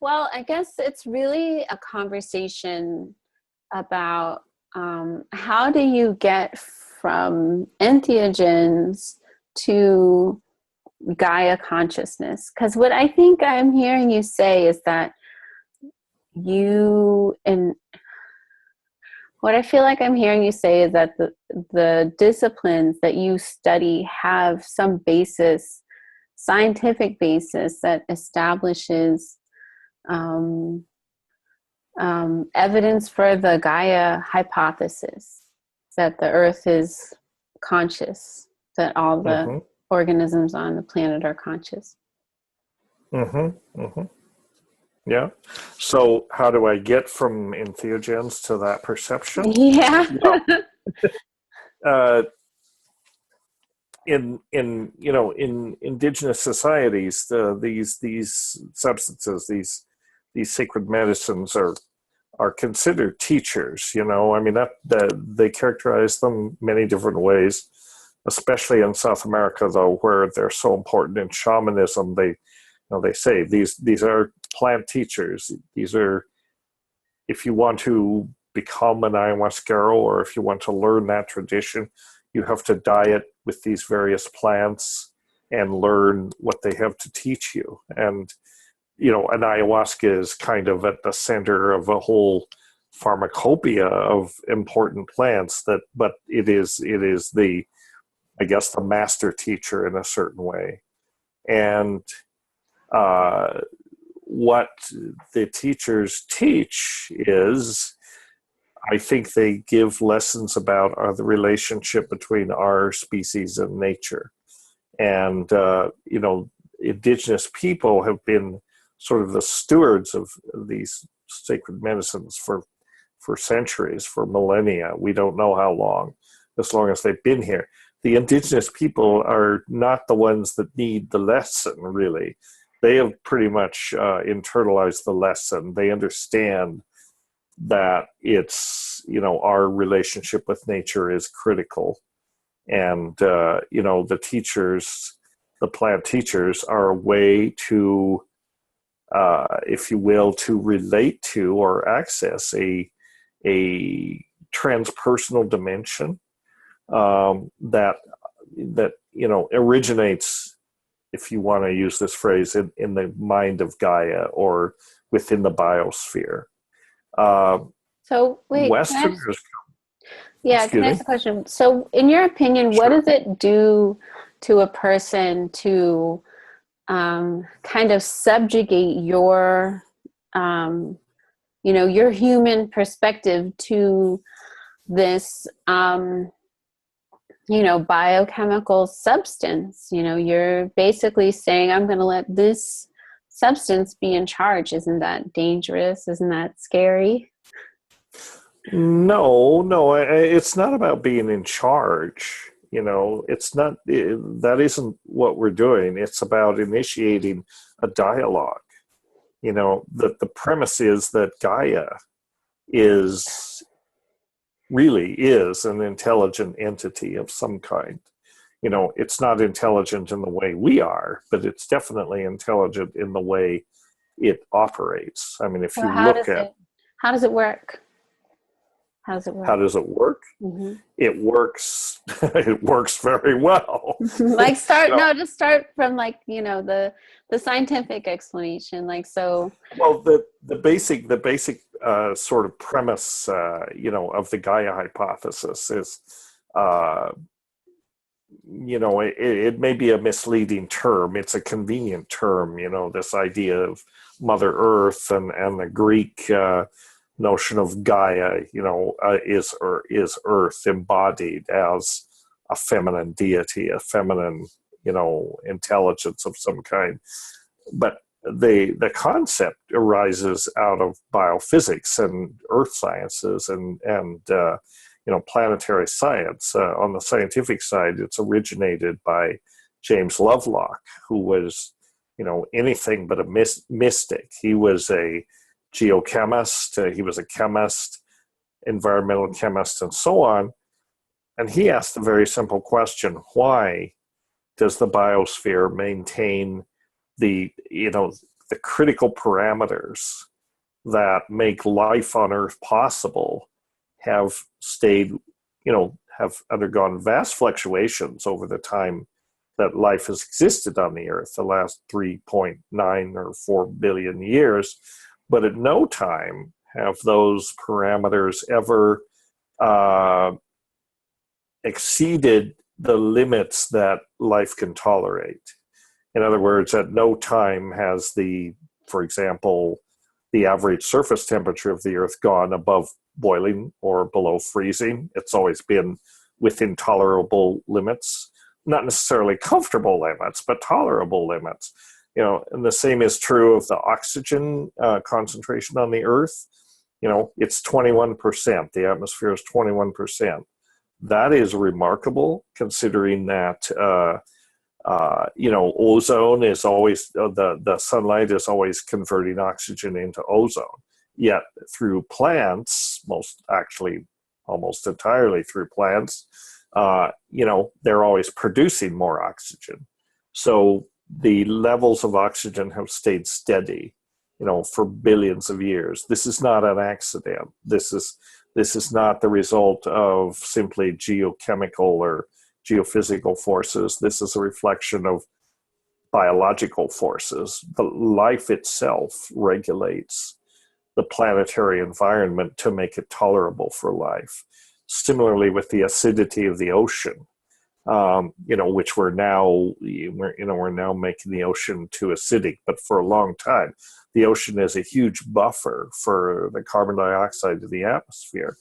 Well, I guess it's really a conversation about how do you get from entheogens to Gaia consciousness? Because what I think I'm hearing you say is that what I feel like I'm hearing you say is that the disciplines that you study have some basis, scientific basis that establishes evidence for the Gaia hypothesis, that the Earth is conscious, that all the organisms on the planet are conscious. Yeah. So how do I get from entheogens to that perception? Yeah. Well, in indigenous societies, these substances, these sacred medicines are considered teachers. I mean that they characterize them many different ways, especially in South America, though, where they're so important in shamanism. They say these are plant teachers. These are, if you want to become an ayahuasquero, or if you want to learn that tradition, you have to diet with these various plants and learn what they have to teach you. And, an ayahuasca is kind of at the center of a whole pharmacopoeia of important plants but it is the, I guess, the master teacher in a certain way. And what the teachers teach is, I think they give lessons about the relationship between our species and nature. And, indigenous people have been sort of the stewards of these sacred medicines for centuries, for millennia. We don't know how long, as long as they've been here. The indigenous people are not the ones that need the lesson, really. They have pretty much internalized the lesson. They understand that it's, our relationship with nature is critical. And, the teachers, the plant teachers, are a way to, if you will, to relate to or access a transpersonal dimension that originates, if you want to use this phrase, in the mind of Gaia or within the biosphere. So wait, Westerners. Can I ask a question? So in your opinion, what does it do to a person to kind of subjugate your your human perspective to this biochemical substance? You're basically saying, I'm going to let this substance be in charge. Isn't that dangerous? Isn't that scary? No, it's not about being in charge. It's not, that isn't what we're doing. It's about initiating a dialogue. The premise is that Gaia really is an intelligent entity of some kind. It's not intelligent in the way we are, but it's definitely intelligent in the way it operates. I mean, if you look at... How does it work? How does it work? Mm-hmm. It works. It works very well. Just start from the scientific explanation. Well, the basic sort of premise, of the Gaia hypothesis is, it may be a misleading term. It's a convenient term. This idea of Mother Earth and the Greek notion of Gaia, is Earth embodied as a feminine deity, a feminine, intelligence of some kind. But the concept arises out of biophysics and earth sciences and planetary science. On the scientific side, it's originated by James Lovelock, who was, anything but a mystic. He was a geochemist, he was a chemist, environmental chemist, and so on. And he asked a very simple question: why does the biosphere maintain the the critical parameters that make life on Earth possible have stayed, have undergone vast fluctuations over the time that life has existed on the Earth, the last 3.9 or 4 billion years. But at no time have those parameters ever exceeded the limits that life can tolerate. In other words, at no time has for example, the average surface temperature of the Earth gone above boiling or below freezing. It's always been within tolerable limits, not necessarily comfortable limits, but tolerable limits. And the same is true of the oxygen concentration on the Earth. It's 21%. The atmosphere is 21%. That is remarkable, considering that ozone is always the sunlight is always converting oxygen into ozone. Yet through plants, almost entirely through plants, they're always producing more oxygen. So the levels of oxygen have stayed steady, for billions of years. This is not an accident. This is not the result of simply geochemical or geophysical forces. This is a reflection of biological forces. The life itself regulates the planetary environment to make it tolerable for life. Similarly, with the acidity of the ocean, which we're now making the ocean too acidic. But for a long time, the ocean is a huge buffer for the carbon dioxide of the atmosphere,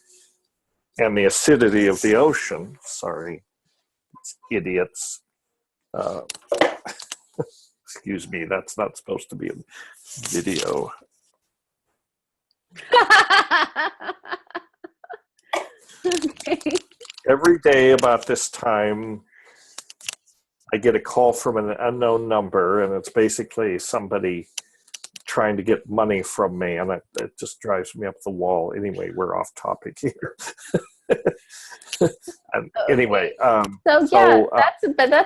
and the acidity of the ocean. Sorry, idiots. Excuse me. That's not supposed to be a video. Okay. Every day about this time, I get a call from an unknown number, and it's basically somebody trying to get money from me, and it just drives me up the wall. Anyway, we're off topic here. And anyway, that's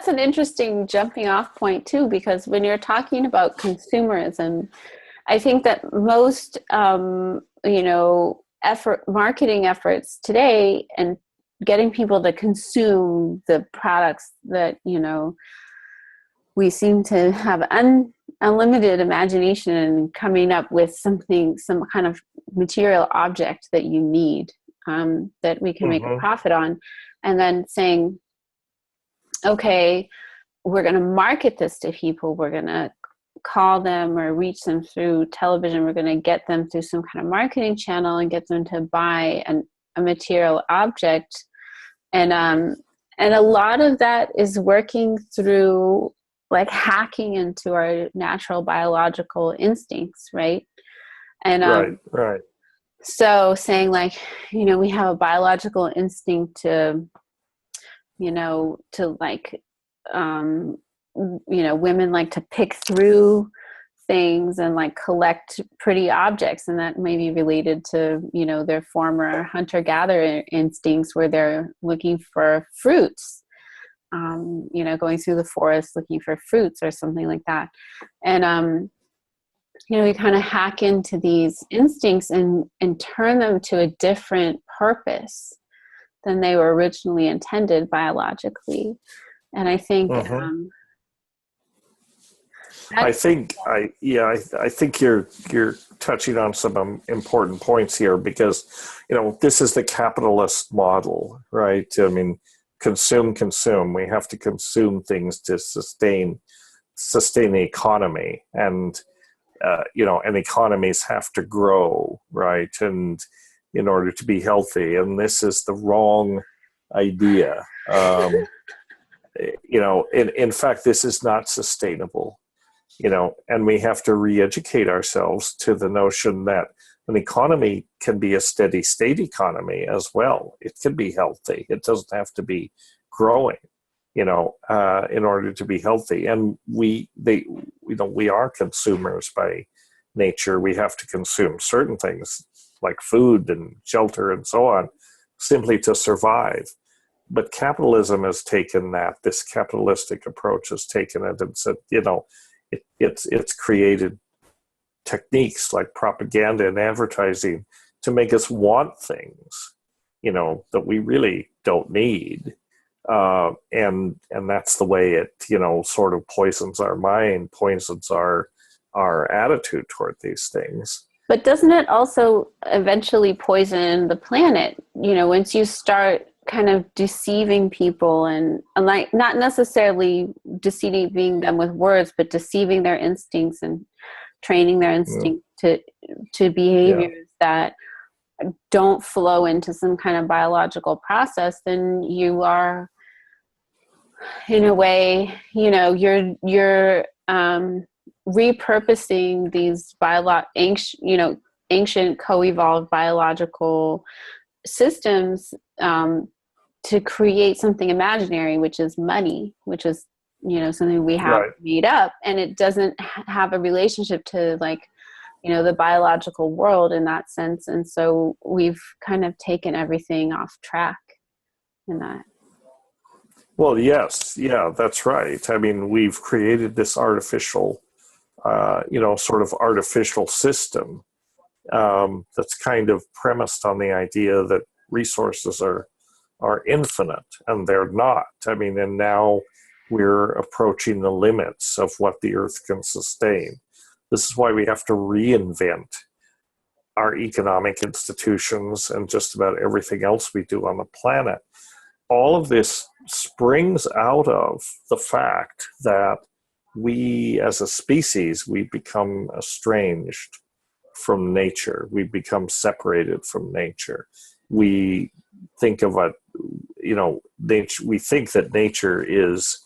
an interesting jumping off point too, because when you're talking about consumerism, I think that most marketing efforts today and getting people to consume the products that we seem to have unlimited imagination and coming up with some kind of material object that you need, that we can make a profit on, and then saying, okay, we're going to market this to people, we're going to call them or reach them through television, we're going to get them through some kind of marketing channel and get them to buy a material object. And a lot of that is working through like hacking into our natural biological instincts, right? And right. So saying like, we have a biological instinct to women like to pick through things and like collect pretty objects, and that may be related to their former hunter-gatherer instincts where they're looking for fruits, going through the forest looking for fruits or something like that. And we kind of hack into these instincts and turn them to a different purpose than they were originally intended biologically. And I think I think you're touching on some important points here, because this is the capitalist model, right? I mean, consume. We have to consume things to sustain the economy, and and economies have to grow, right? And in order to be healthy, and this is the wrong idea. In fact, this is not sustainable. And we have to re-educate ourselves to the notion that an economy can be a steady state economy as well. It can be healthy. It doesn't have to be growing, in order to be healthy. And we are consumers by nature. We have to consume certain things like food and shelter and so on, simply to survive. But capitalism has taken this capitalistic approach has taken it and said, it's created techniques like propaganda and advertising to make us want things, that we really don't need. And that's the way it, sort of poisons our mind, poisons our attitude toward these things. But doesn't it also eventually poison the planet? Once you start kind of deceiving people and like not necessarily deceiving them with words, but deceiving their instincts and training their instinct to behaviors that don't flow into some kind of biological process, then you are, in a way, you're repurposing these ancient co-evolved biological systems to create something imaginary, which is money, which is something we have made up, and it doesn't have a relationship to the biological world in that sense. And so we've kind of taken everything off track in that. Well, yes, yeah, that's right. I mean, we've created this artificial, sort of artificial system that's kind of premised on the idea that resources are infinite, and they're not. I mean, and now we're approaching the limits of what the Earth can sustain. This is why we have to reinvent our economic institutions and just about everything else we do on the planet. All of this springs out of the fact that we, as a species, we become estranged from nature. We become separated from nature. We think of nature. We think that nature is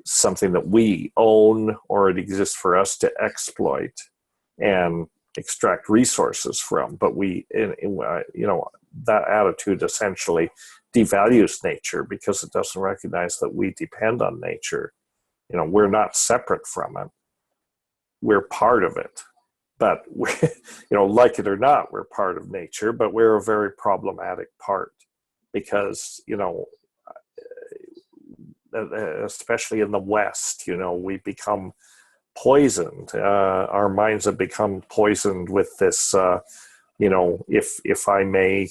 something that we own, or it exists for us to exploit and extract resources from. But that attitude essentially devalues nature because it doesn't recognize that we depend on nature. We're not separate from it. We're part of it. But, like it or not, we're part of nature, but we're a very problematic part because, especially in the West, we become poisoned. Our minds have become poisoned with this, if I may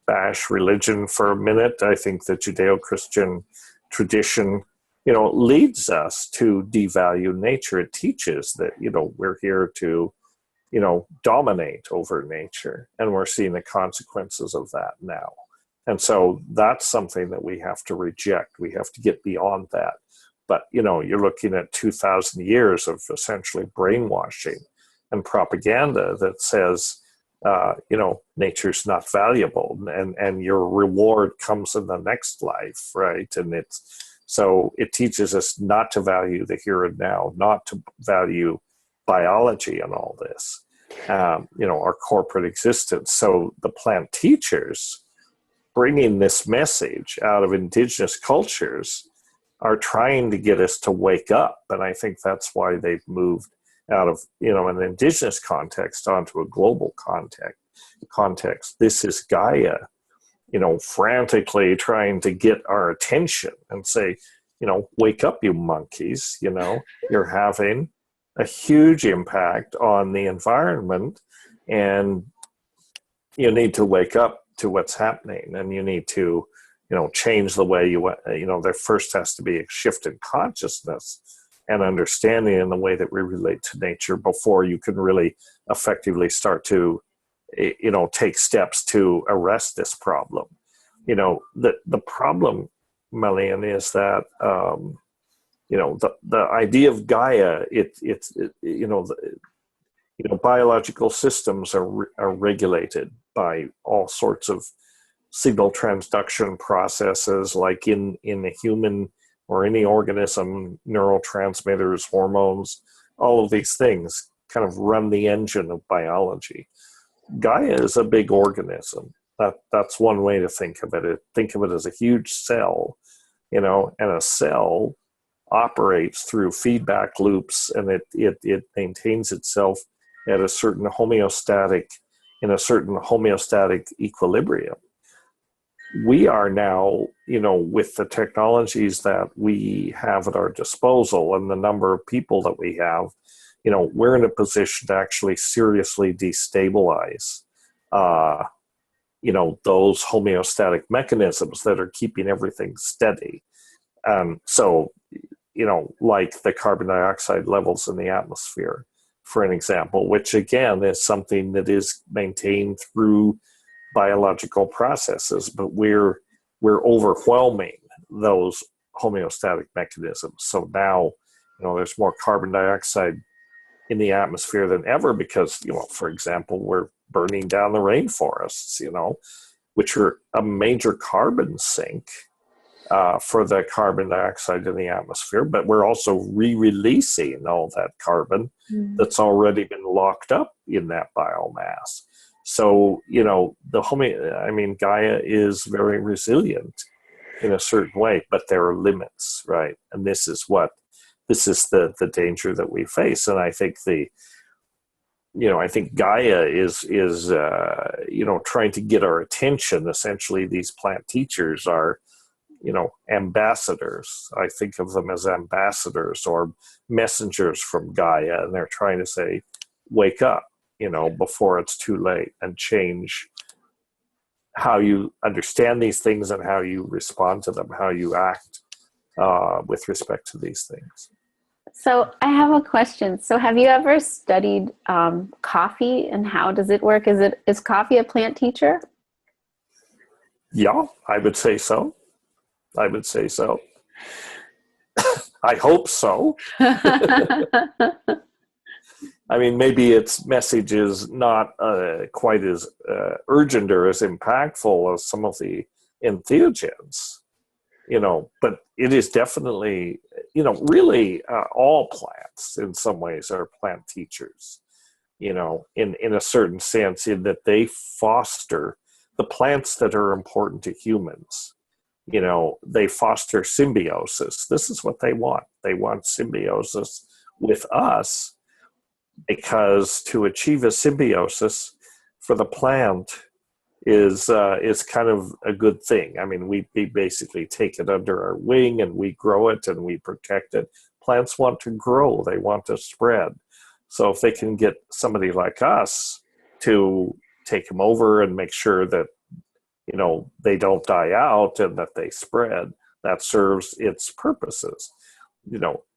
bash religion for a minute, I think the Judeo-Christian tradition, leads us to devalue nature. It teaches that, we're here to, dominate over nature, and we're seeing the consequences of that now. And so that's something that we have to reject. We have to get beyond that. But, you're looking at 2,000 years of essentially brainwashing and propaganda that says, nature's not valuable, and your reward comes in the next life, right? And it teaches us not to value the here and now, not to value biology and all this, our corporate existence. So the plant teachers bringing this message out of indigenous cultures are trying to get us to wake up. And I think that's why they've moved out of, an indigenous context onto a global context. This is Gaia, frantically trying to get our attention and say, wake up, you monkeys, you're having a huge impact on the environment, and you need to wake up to what's happening, and you need to, change the way there first has to be a shift in consciousness and understanding in the way that we relate to nature before you can really effectively start to, take steps to arrest this problem. The problem, Malian, is that, the idea of Gaia, biological systems are regulated by all sorts of signal transduction processes, like in a human or any organism, neurotransmitters, hormones, all of these things kind of run the engine of biology. Gaia is a big organism. That's one way to think of it. Think of it as a huge cell, and a cell operates through feedback loops, and it maintains itself at a certain homeostatic equilibrium. We are now, with the technologies that we have at our disposal and the number of people that we have, we're in a position to actually seriously destabilize, those homeostatic mechanisms that are keeping everything steady. So, like the carbon dioxide levels in the atmosphere, for an example, which again is something that is maintained through biological processes, but we're overwhelming those homeostatic mechanisms. So now, there's more carbon dioxide in the atmosphere than ever because, for example, we're burning down the rainforests, which are a major carbon sink for the carbon dioxide in the atmosphere, but we're also re-releasing all that carbon that's already been locked up in that biomass. So, Gaia is very resilient in a certain way, but there are limits, right? And this is the danger that we face. And I think I think Gaia is trying to get our attention. Essentially, these plant teachers are, ambassadors. I think of them as ambassadors or messengers from Gaia, and they're trying to say, wake up, before it's too late, and change how you understand these things and how you respond to them, how you act with respect to these things. So I have a question. So have you ever studied coffee, and how does it work? Is coffee a plant teacher? Yeah, I would say so. I hope so. Maybe its message is not quite as urgent or as impactful as some of the entheogens, but it is definitely, really all plants in some ways are plant teachers, in a certain sense, in that they foster the plants that are important to humans. They foster symbiosis. This is what they want. They want symbiosis with us, because to achieve a symbiosis for the plant is kind of a good thing. We basically take it under our wing and we grow it and we protect it. Plants want to grow. They want to spread. So if they can get somebody like us to take them over and make sure that, they don't die out and that they spread, that serves its purposes.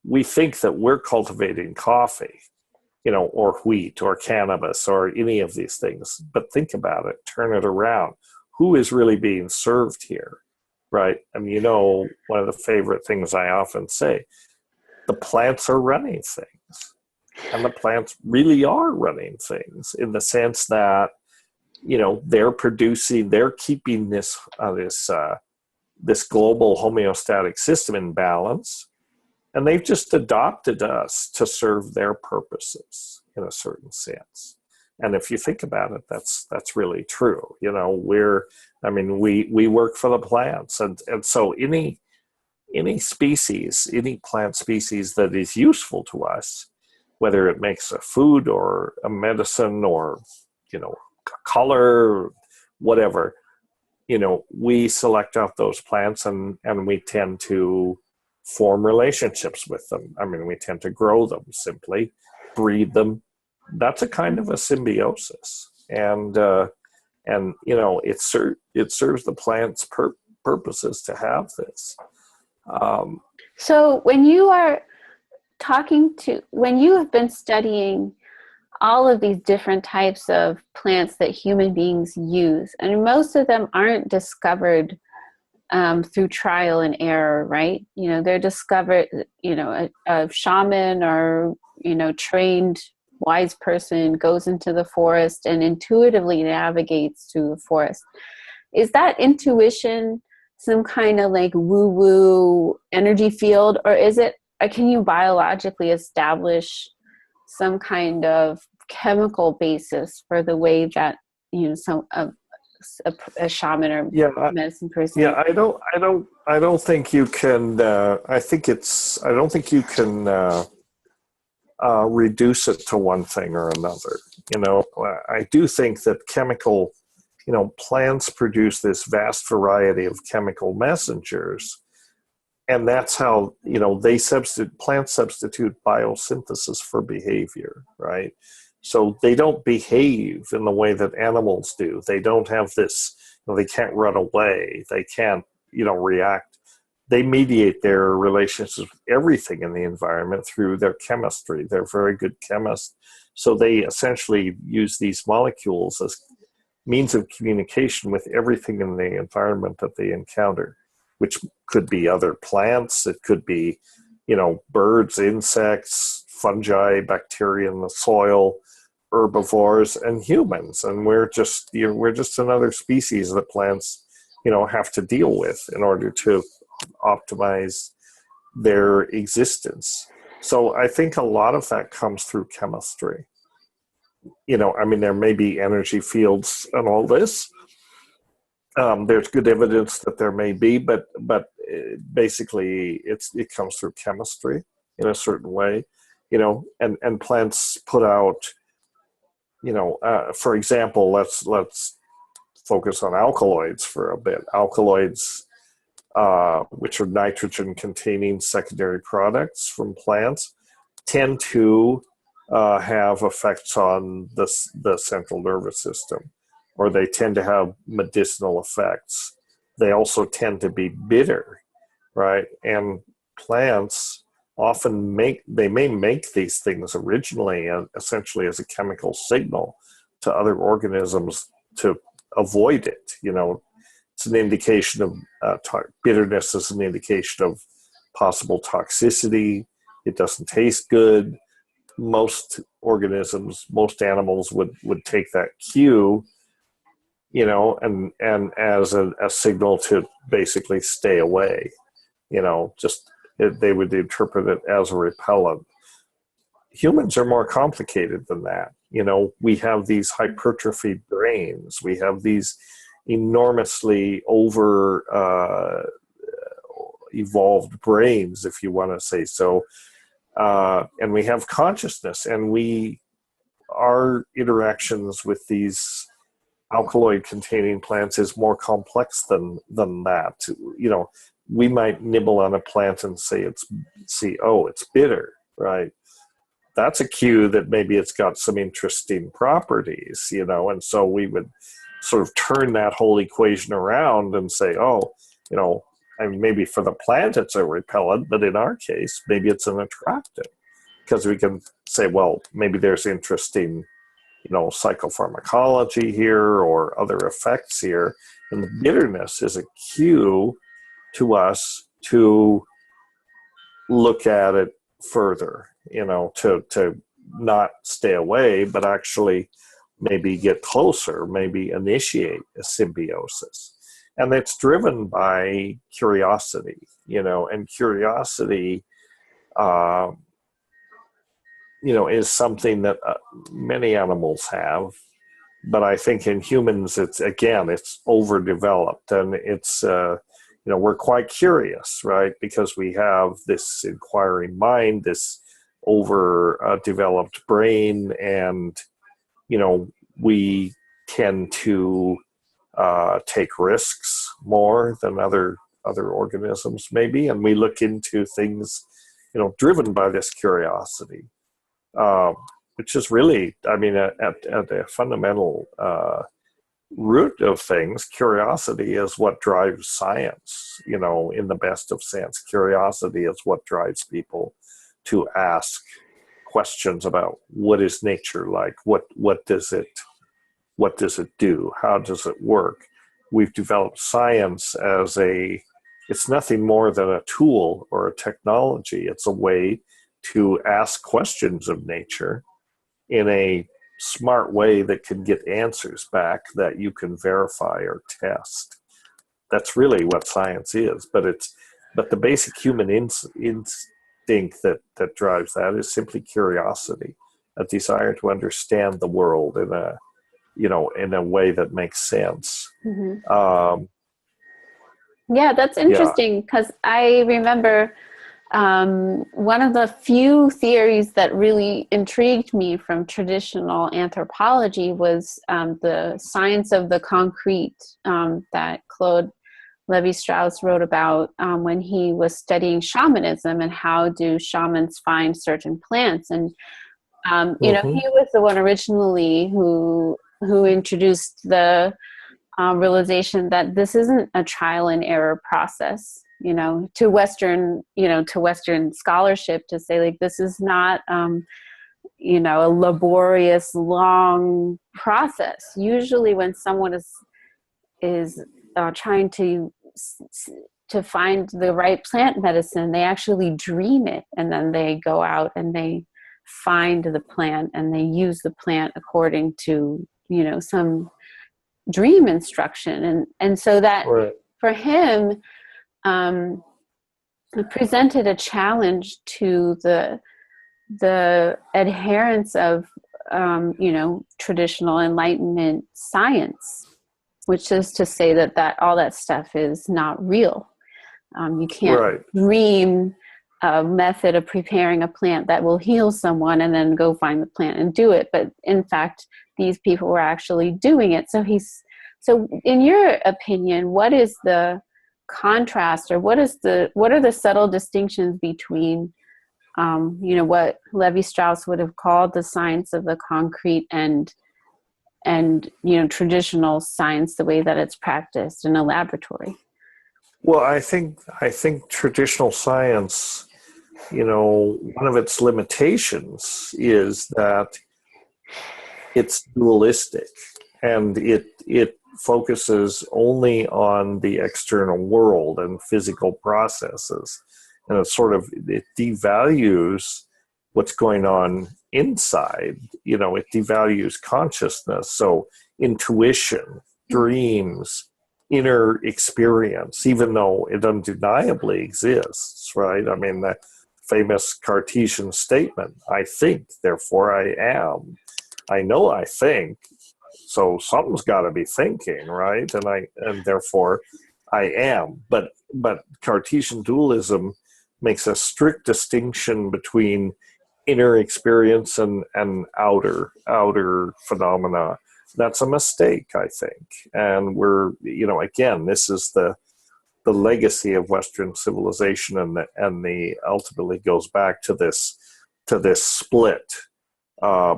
We think that we're cultivating coffee, or wheat or cannabis or any of these things. But think about it, turn it around. Who is really being served here, right? One of the favorite things I often say, the plants are running things. And the plants really are running things in the sense that, they're keeping this global homeostatic system in balance. And they've just adopted us to serve their purposes in a certain sense. And if you think about it, that's really true. We work for the plants. And so any species, any plant species that is useful to us, whether it makes a food or a medicine or, color, whatever, we select out those plants and we tend to form relationships with them. We tend to grow them, simply breed them. That's a kind of a symbiosis, and it serves the plant's purposes to have this. So when you have been studying all of these different types of plants that human beings use, and most of them aren't discovered through trial and error, right? They're discovered, a shaman or, trained wise person goes into the forest and intuitively navigates through the forest. Is that intuition some kind of like woo-woo energy field, or can you biologically establish some kind of chemical basis for the way that, a shaman or medicine person? Yeah, I don't think you can. I don't think you can reduce it to one thing or another. I do think that plants produce this vast variety of chemical messengers, And that's how, you know, plants substitute biosynthesis for behavior, right? So they don't behave in the way that animals do. They don't have this, you know, they can't run away. They can't, you know, react. They mediate their relationships with everything in the environment through their chemistry. They're very good chemists. So they essentially use these molecules as means of communication with everything in the environment that they encounter, which could be other plants. It could be, you know, birds, insects, fungi, bacteria in the soil, herbivores, and humans. And we're just, you know, we're just another species that plants, you know, have to deal with in order to optimize their existence. So I think a lot of that comes through chemistry. You know, I mean, there may be energy fields and all this. There's good evidence that there may be, but basically it comes through chemistry in a certain way, you know, and plants put out, you know, for example, let's focus on alkaloids for a bit. Alkaloids, which are nitrogen-containing secondary products from plants, tend to have effects on the central nervous system, or they tend to have medicinal effects. They also tend to be bitter, right? And plants often may make these things originally essentially as a chemical signal to other organisms to avoid it. You know, it's an indication of bitterness is an indication of possible toxicity. It doesn't taste good. Most organisms, most animals would take that cue, you know, and as a signal to basically stay away, you know, they would interpret it as a repellent. Humans are more complicated than that. You know, we have these hypertrophied brains. We have these enormously evolved brains, if you want to say so. And we have consciousness, and our interactions with these alkaloid-containing plants is more complex than that. You know, we might nibble on a plant and say it's bitter, right? That's a cue that maybe it's got some interesting properties, you know, and so we would sort of turn that whole equation around and say, oh, you know, I mean, maybe for the plant it's a repellent, but in our case, maybe it's an attractant, because we can say, well, maybe there's interesting, you know, psychopharmacology here or other effects here. And the bitterness is a cue to us to look at it further, you know, to not stay away, but actually maybe get closer, maybe initiate a symbiosis. And it's driven by curiosity, you know, and curiosity, you know, is something that many animals have. But I think in humans, it's overdeveloped, and it's, you know, we're quite curious, right? Because we have this inquiring mind, this overdeveloped brain, and, you know, we tend to take risks more than other organisms maybe, and we look into things, you know, driven by this curiosity, which is really, I mean, at a fundamental root of things, curiosity is what drives science, you know, in the best of sense. Curiosity is what drives people to ask questions about what is nature like, what does it do, how does it work. We've developed science as it's nothing more than a tool or a technology. It's a way to ask questions of nature in a smart way that can get answers back that you can verify or test. That's really what science is. But the basic human instinct that drives that is simply curiosity, a desire to understand the world in a way that makes sense. Mm-hmm. Yeah, that's interesting, because I remember one of the few theories that really intrigued me from traditional anthropology was the science of the concrete that Claude Levi-Strauss wrote about when he was studying shamanism and how do shamans find certain plants. And you know, he was the one originally who introduced the realization that this isn't a trial and error process, you know, to Western scholarship, to say like this is not you know, a laborious long process. Usually when someone is trying to find the right plant medicine, they actually dream it, and then they go out and they find the plant and they use the plant according to, you know, some dream instruction. And so that for him it presented a challenge to the adherents of you know, traditional Enlightenment science, which is to say that all that stuff is not real. You can't dream a method of preparing a plant that will heal someone and then go find the plant and do it. But in fact, these people were actually doing it. So in your opinion, what is the contrast, or what are the subtle distinctions between you know, what Levi-Strauss would have called the science of the concrete and you know, traditional science, the way that it's practiced in a laboratory? Well, I think traditional science, you know, one of its limitations is that it's dualistic, and it focuses only on the external world and physical processes, and it devalues what's going on inside. You know, it devalues consciousness. So intuition, dreams, inner experience, even though it undeniably exists, right? I mean, the famous Cartesian statement, I think, therefore I am. I know I think, so something's got to be thinking, right? And therefore I am. But Cartesian dualism makes a strict distinction between inner experience and outer phenomena. That's a mistake, I think. And we're, you know, again, this is the legacy of Western civilization, and the ultimately goes back to this split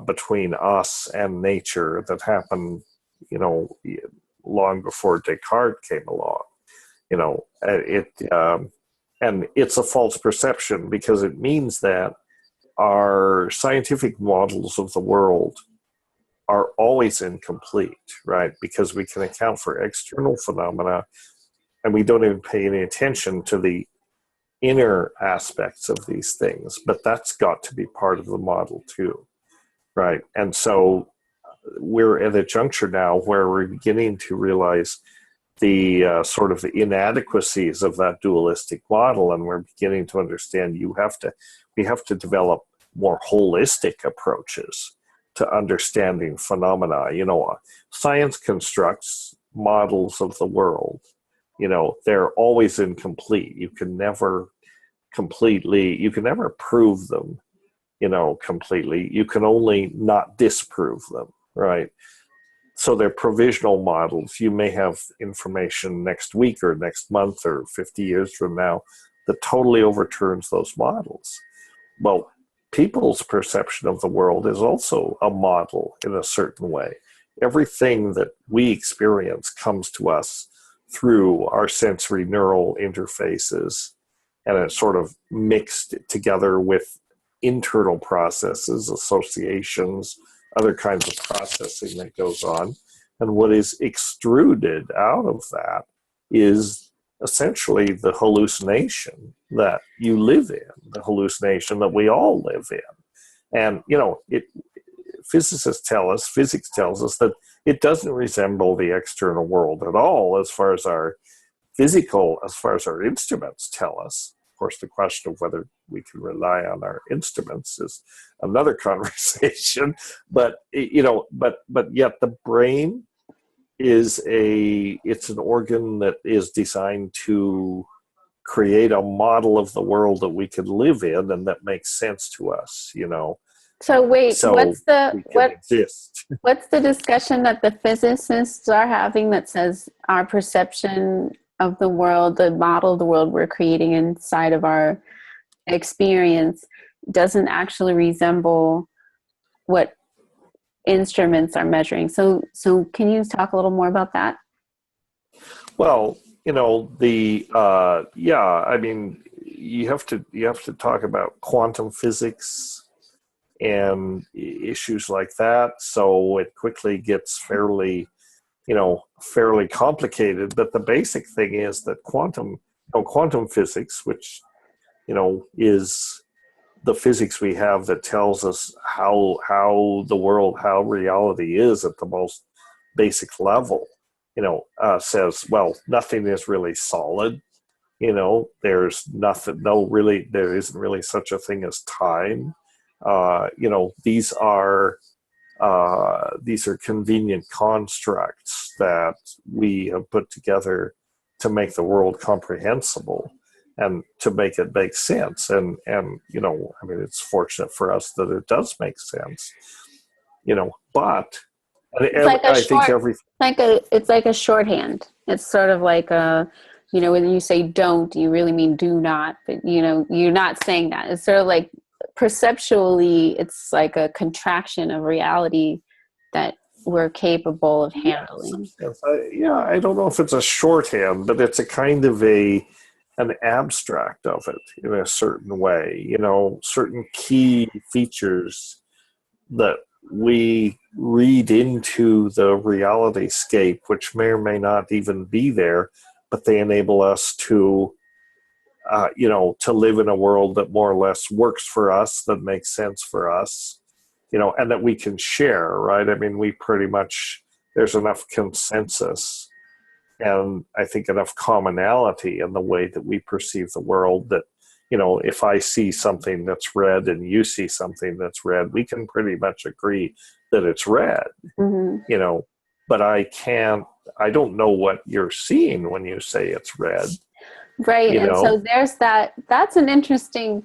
between us and nature that happened, you know, long before Descartes came along. You know, and it's a false perception, because it means that our scientific models of the world are always incomplete, right? Because we can account for external phenomena, and we don't even pay any attention to the inner aspects of these things. But that's got to be part of the model too, right? And so we're at a juncture now where we're beginning to realize the sort of inadequacies of that dualistic model, and we're beginning to understand we have to develop more holistic approaches to understanding phenomena. You know, science constructs models of the world. You know, they're always incomplete. You can never prove them, you know, completely. You can only not disprove them, right? So they're provisional models. You may have information next week or next month or 50 years from now that totally overturns those models. Well, people's perception of the world is also a model in a certain way. Everything that we experience comes to us through our sensory neural interfaces, and it's sort of mixed together with internal processes, associations, other kinds of processing that goes on. And what is extruded out of that is essentially the hallucination that you live in, the hallucination that we all live in. And, you know, physics tells us that it doesn't resemble the external world at all as far as our instruments tell us. Of course, the question of whether we can rely on our instruments is another conversation. But, you know, but yet the brain it's an organ that is designed to create a model of the world that we can live in and that makes sense to us, you know. So wait, what's exist. What's the discussion that the physicists are having that says our perception of the world, the model of the world we're creating inside of our experience, doesn't actually resemble what instruments are measuring. So can you talk a little more about that? Well, I mean, you have to talk about quantum physics and issues like that. So it quickly gets fairly complicated. But the basic thing is that quantum physics, which is the physics we have that tells us how the world, how reality is at the most basic level, says, well, nothing is really solid. There's nothing, there isn't really such a thing as time. These are convenient constructs that we have put together to make the world comprehensible and to make it make sense. And I mean, it's fortunate for us that it does make sense. But It's like a I think it's like a shorthand. It's sort of like when you say don't, you really mean do not, but you're not saying that. It's sort of like perceptually, it's like a contraction of reality that we're capable of handling. Yes. I don't know if it's a shorthand, but it's a kind of an abstract of it in a certain way. Certain key features that we read into the Realityscape, which may or may not even be there, but they enable us to to live in a world that more or less works for us, that makes sense for us, and that we can share, right? I mean, we pretty much, there's enough consensus and I think enough commonality in the way that we perceive the world that, if I see something that's red and you see something that's red, we can pretty much agree that it's red, but I don't know what you're seeing when you say it's red. Right. And so that's an interesting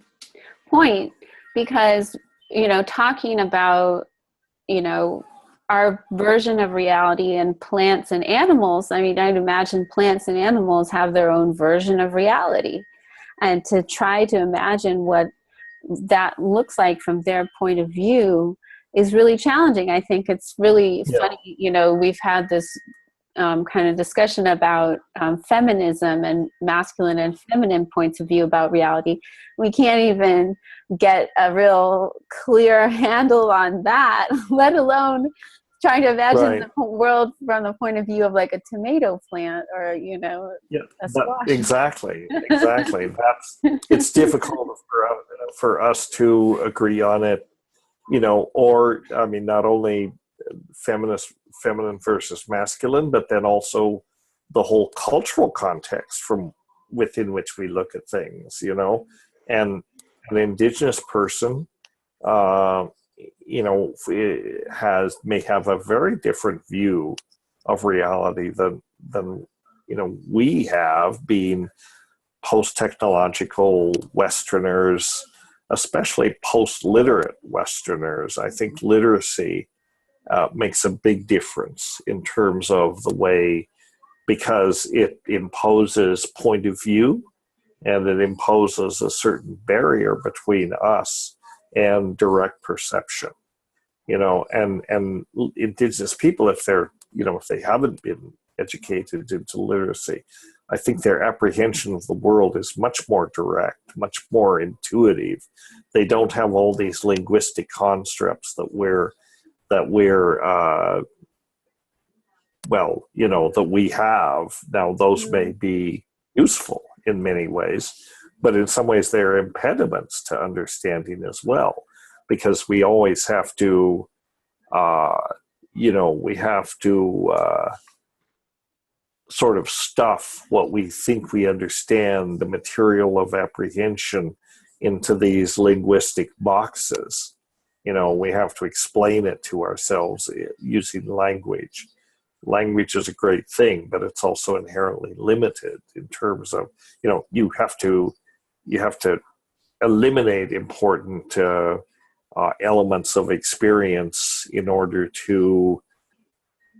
point because, talking about, our version of reality and plants and animals, I mean, I'd imagine plants and animals have their own version of reality. And to try to imagine what that looks like from their point of view is really challenging. I think it's really funny, we've had this kind of discussion about feminism and masculine and feminine points of view about reality. We can't even get a real clear handle on that, let alone trying to imagine the world from the point of view of like a tomato plant or, a squash. Exactly. It's difficult for us to agree on it, or, I mean, not only feminine versus masculine, but then also the whole cultural context from within which we look at things, and an indigenous person, may have a very different view of reality than we have, being post-technological Westerners, especially post-literate Westerners. I think literacy makes a big difference in terms of the way, because it imposes point of view and it imposes a certain barrier between us and direct perception, and indigenous people, if they're, if they haven't been educated into literacy, I think their apprehension of the world is much more direct, much more intuitive. They don't have all these linguistic constructs that we have. Now, those may be useful in many ways, but in some ways they're impediments to understanding as well, because we always have to, sort of stuff what we think we understand, the material of apprehension, into these linguistic boxes. We have to explain it to ourselves using language. Language is a great thing, but it's also inherently limited in terms of, you have to eliminate important elements of experience in order to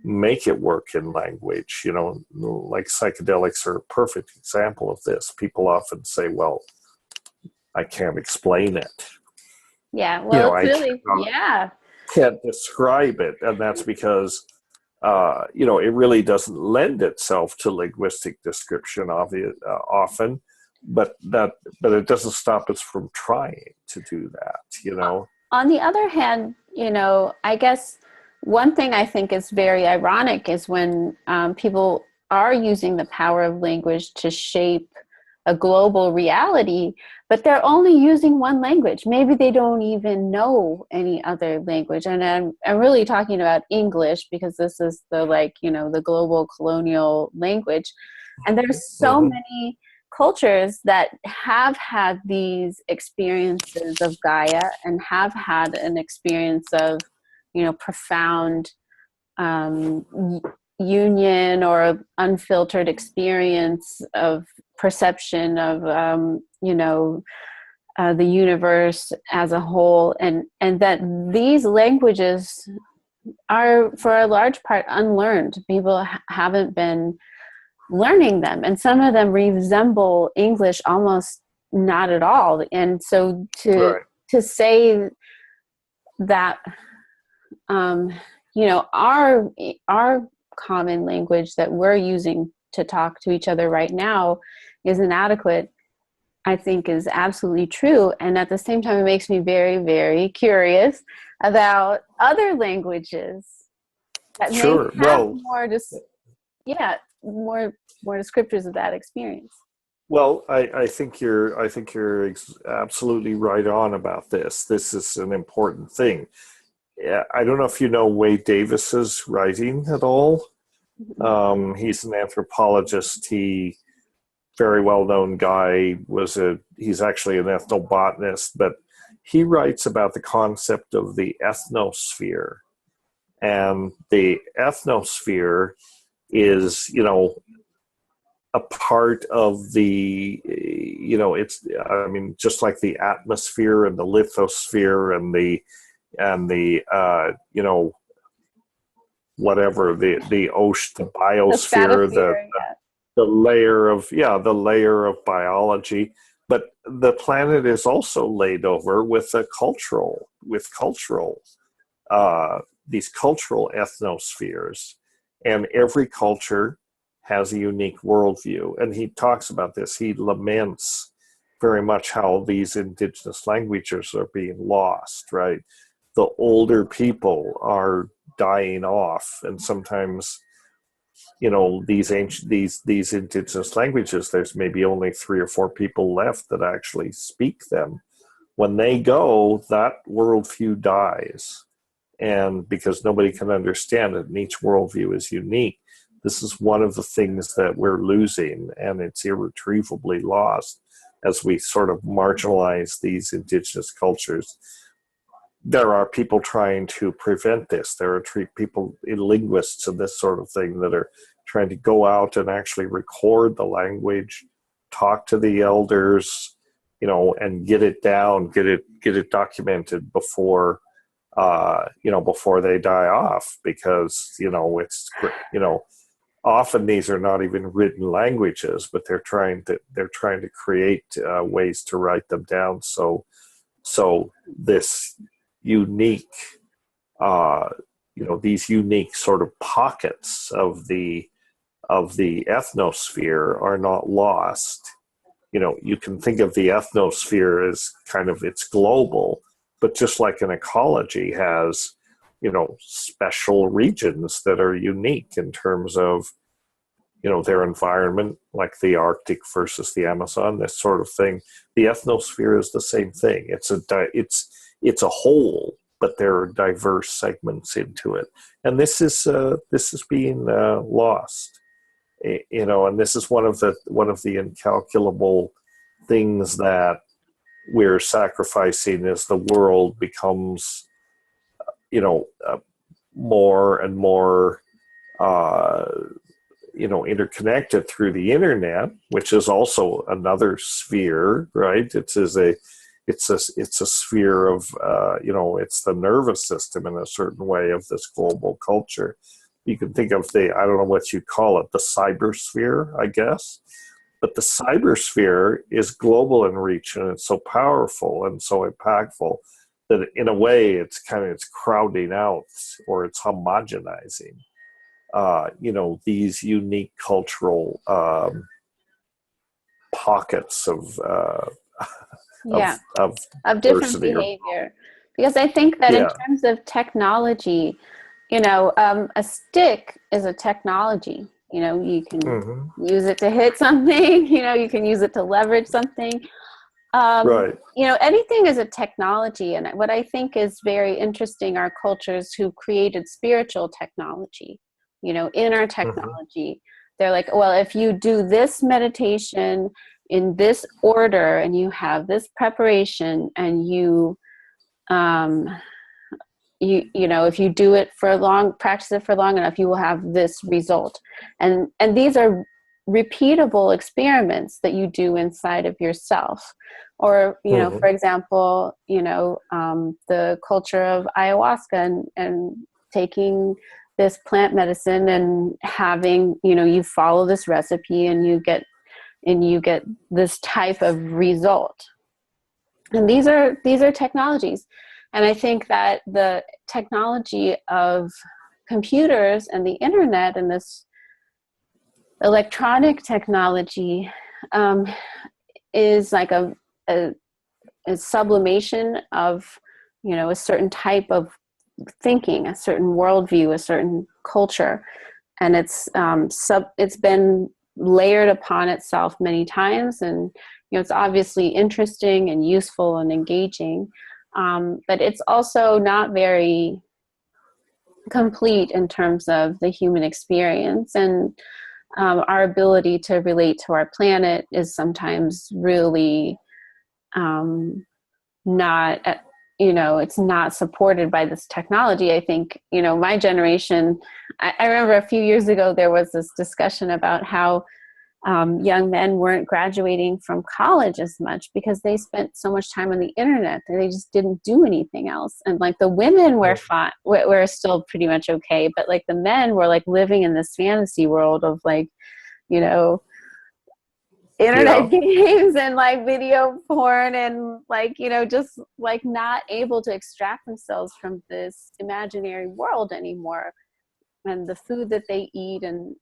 make it work in language. You know, like psychedelics are a perfect example of this. People often say, well, I can't explain it. Yeah, You well, know, it's I really, yeah. can't describe it. And that's because, you know, it really doesn't lend itself to linguistic description often, but it doesn't stop us from trying to do that, you know? On the other hand, you know, I guess one thing I think is very ironic is when people are using the power of language to shape a global reality, but they're only using one language. Maybe they don't even know any other language. And I'm really talking about English because this is the, like, you know, the global colonial language. And there's so Mm-hmm. many cultures that have had these experiences of Gaia and have had an experience of, you know, profound union or unfiltered experience of perception of, you know, the universe as a whole, and that these languages are for a large part unlearned. People haven't been learning them, and some of them resemble English almost not at all. And so Right. to say that, you know, our common language that we're using to talk to each other right now is inadequate, I think is absolutely true. And at the same time, it makes me very, very curious about other languages that maybe Sure. have Well, more just, yeah, more descriptors of that experience. well, I think you're absolutely right on about this. This is an important thing. Yeah, I don't know if you know Wade Davis's writing at all. Mhm. He's an anthropologist. He very well known guy. He's actually an ethnobotanist, but he writes about the concept of the ethnosphere. And the ethnosphere is, you know, a part of the, you know, it's, I mean, just like the atmosphere and the lithosphere and the you know, whatever, the ocean, the The biosphere, stratosphere, yeah. the layer of biology. But the planet is also laid over with cultural these cultural ethnospheres, and every culture has a unique worldview. And he talks about this. He laments very much how these indigenous languages are being lost, right? The older people are dying off, and sometimes, you know, these indigenous languages, there's maybe only 3 or 4 people left that actually speak them. When they go, that worldview dies, and because nobody can understand it, and each worldview is unique, this is one of the things that we're losing, and it's irretrievably lost as we sort of marginalize these indigenous cultures. There are people trying to prevent this. There are people, linguists and this sort of thing, that are trying to go out and actually record the language, talk to the elders, you know, and get it down, get it documented before, you know, before they die off, because, you know, it's, you know, often these are not even written languages, but they're trying to create ways to write them down. So this unique, you know, these unique sort of pockets of the ethnosphere are not lost. You know, you can think of the ethnosphere as kind of, it's global, but just like an ecology has, you know, special regions that are unique in terms of, you know, their environment, like the Arctic versus the Amazon, this sort of thing. The ethnosphere is the same thing. It's a whole, but there are diverse segments into it, and this is being lost. You know, and this is one of the incalculable things that we're sacrificing as the world becomes, you know, more and more, you know, interconnected through the internet, which is also another sphere, right? It's a sphere of, you know, it's the nervous system in a certain way of this global culture. you can think of I don't know what you call it, the cybersphere, I guess. But the cybersphere is global in reach, and it's so powerful and so impactful that in a way it's crowding out, or it's homogenizing, these unique cultural pockets of of different diversity. behavior. Because I think that in terms of technology, a stick is a technology. You can use it to hit something, you can use it to leverage something. Right. Anything is a technology. And what I think is very interesting are cultures who created spiritual technology, inner technology. They're like, well, if you do this meditation in this order and you have this preparation and if you do it practice it for long enough, you will have this result. And these are repeatable experiments that you do inside of yourself. Or, for example, the culture of ayahuasca and taking this plant medicine and having, you follow this recipe and you get this type of result. And these are technologies. And I think that the technology of computers and the internet and this electronic technology is like a sublimation of, a certain type of thinking, a certain worldview, a certain culture. And it's been layered upon itself many times. And, it's obviously interesting and useful and engaging. But it's also not very complete in terms of the human experience. And our ability to relate to our planet is sometimes really not, it's not supported by this technology. I think, my generation, I remember a few years ago, there was this discussion about how young men weren't graduating from college as much because they spent so much time on the internet that they just didn't do anything else. And like the women were still pretty much okay, but like the men were like living in this fantasy world of like, internet games and like video porn and like, just like not able to extract themselves from this imaginary world anymore. And the food that they eat and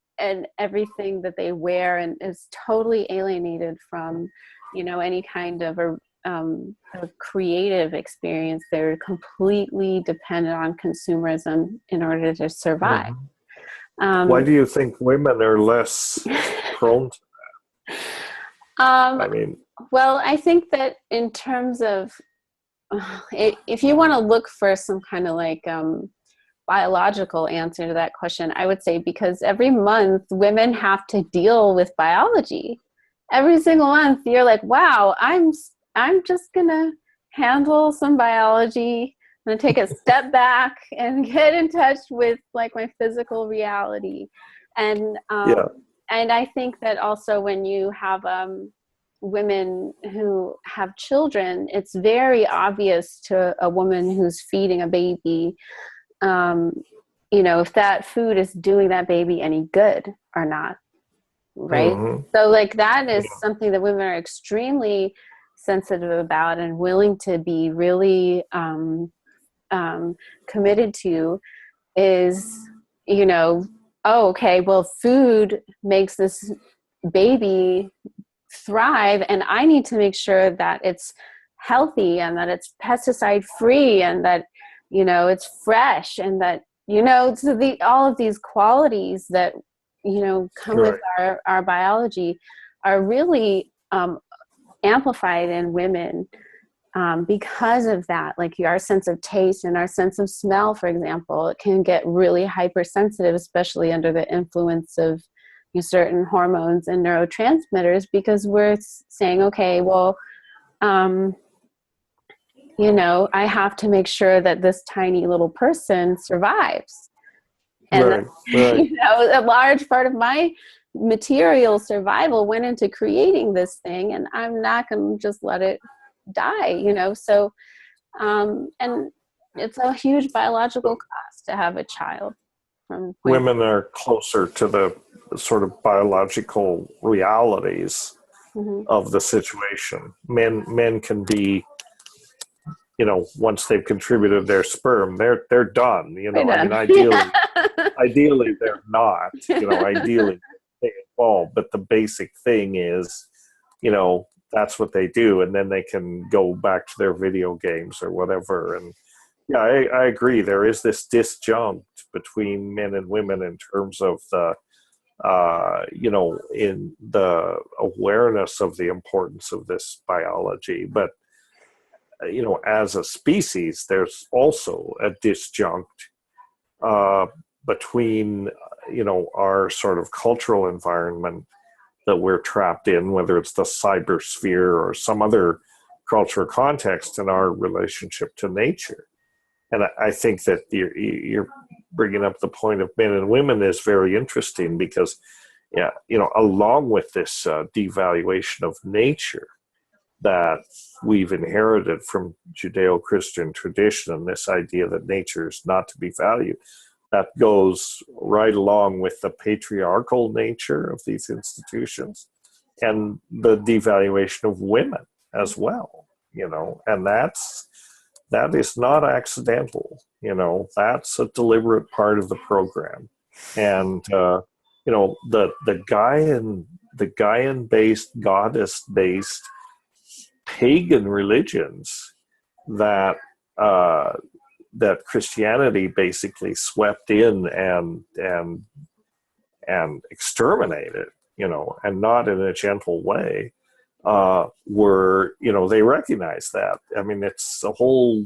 everything that they wear and is totally alienated from, any kind of a creative experience. They're completely dependent on consumerism in order to survive. Why do you think women are less prone to that? Well, I think that in terms of, if you want to look for some kind of like biological answer to that question, I would say because every month women have to deal with biology. Every single month you're like, wow, I'm just gonna handle some biology. I'm gonna take a step back and get in touch with like my physical reality. And I think that also when you have women who have children, it's very obvious to a woman who's feeding a baby if that food is doing that baby any good or not, right? So like that is something that women are extremely sensitive about and willing to be really committed to is, okay, well, food makes this baby thrive and I need to make sure that it's healthy and that it's pesticide free and that it's fresh and that, so all of these qualities that, come with our biology are really amplified in women because of that. Like our sense of taste and our sense of smell, for example, it can get really hypersensitive, especially under the influence of certain hormones and neurotransmitters, because we're saying, okay, well, I have to make sure that this tiny little person survives. And, a large part of my material survival went into creating this thing, and I'm not going to just let it die, So, and it's a huge biological cost to have a child. from point. Women are closer to the sort of biological realities Mm-hmm. of the situation. Men can be, once they've contributed their sperm, they're done. Right I mean, on. ideally they're not. Ideally they involve, but the basic thing is, that's what they do, and then they can go back to their video games or whatever. And yeah, I agree. There is this disjunct between men and women in terms of the, in the awareness of the importance of this biology. But, as a species, there's also a disjunct between, our sort of cultural environment that we're trapped in, whether it's the cybersphere or some other cultural context, and our relationship to nature. And I think that you're bringing up the point of men and women is very interesting because, along with this devaluation of nature that we've inherited from Judeo-Christian tradition, and this idea that nature is not to be valued, that goes right along with the patriarchal nature of these institutions and the devaluation of women as well, and that is not accidental. That's a deliberate part of the program. And the Gaian-based, goddess-based pagan religions that that Christianity basically swept in and exterminated, and not in a gentle way, they recognize that. I mean, it's a whole,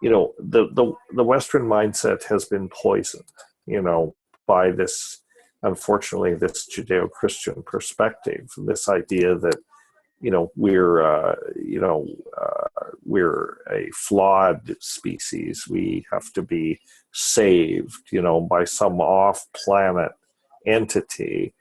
the Western mindset has been poisoned, by this, unfortunately, this Judeo-Christian perspective, this idea that, we're a flawed species. We have to be saved, by some off-planet entity,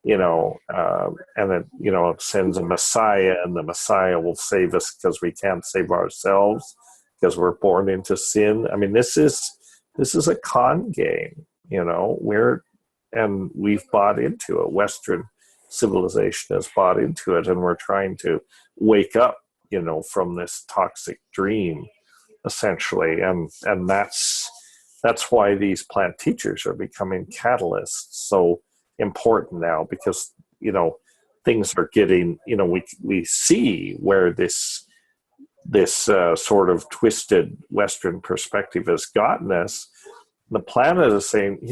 and it sends a Messiah, and the Messiah will save us because we can't save ourselves because we're born into sin. I mean, this is a con game, and we've bought into it. Western civilization has bought into it, and we're trying to wake up, from this toxic dream, essentially. And that's why these plant teachers are becoming catalysts so important now, because, things are getting, we see where this sort of twisted Western perspective has gotten us. The planet is saying,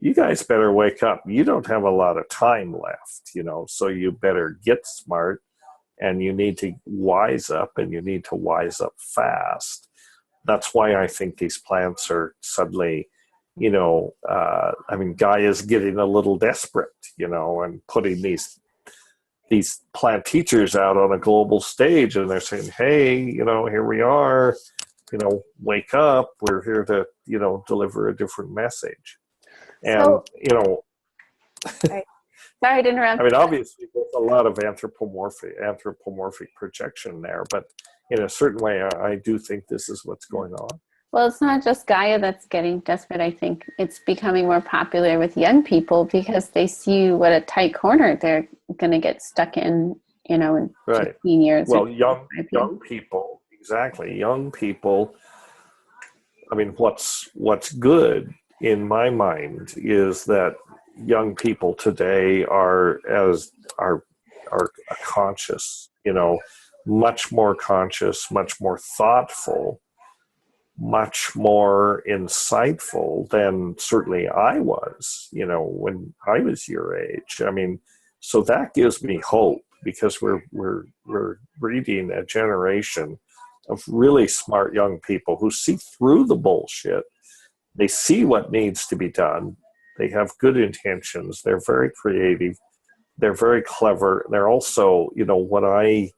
you guys better wake up. You don't have a lot of time left, so you better get smart, and you need to wise up, and you need to wise up fast. That's why I think these plants are suddenly, Gaia's getting a little desperate, and putting these plant teachers out on a global stage, and they're saying, hey, here we are, wake up. We're here to, deliver a different message. And, Sorry to interrupt. I mean, obviously, there's a lot of anthropomorphic projection there, but in a certain way, I do think this is what's going on. Well, it's not just Gaia that's getting desperate. I think it's becoming more popular with young people because they see what a tight corner they're going to get stuck in, in right. 15 years. Well, young people, exactly. Young people, I mean, what's good in my mind is that young people today are conscious, much more conscious, much more thoughtful, much more insightful than certainly I was, when I was your age. I mean, so that gives me hope, because we're breeding a generation of really smart young people who see through the bullshit. They see what needs to be done. They have good intentions. They're very creative. They're very clever. They're also, what I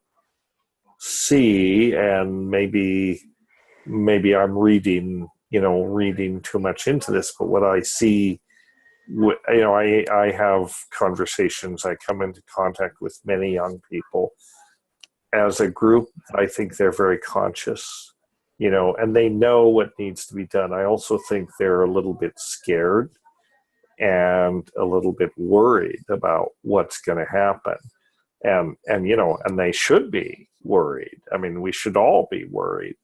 see, and maybe I'm reading too much into this, but what I see, I have conversations. I come into contact with many young people. As a group, I think they're very conscious. and they know what needs to be done. I also think they're a little bit scared and a little bit worried about what's going to happen. And they should be worried. I mean, we should all be worried.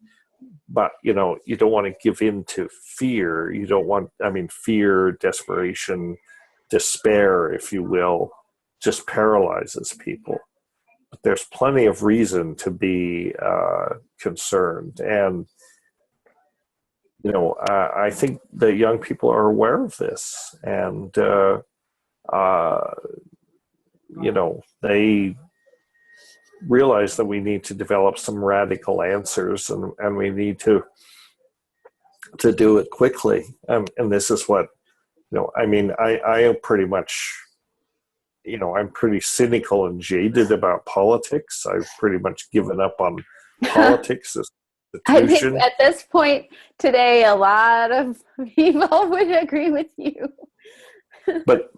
But, you don't want to give in to fear. You don't want, fear, desperation, despair, if you will, just paralyzes people. But there's plenty of reason to be concerned. And, I think the young people are aware of this. And, they realize that we need to develop some radical answers, and we need to do it quickly. And this is what, I am pretty much, I'm pretty cynical and jaded about politics. I've pretty much given up on politics as an institution. I think at this point today, a lot of people would agree with you. But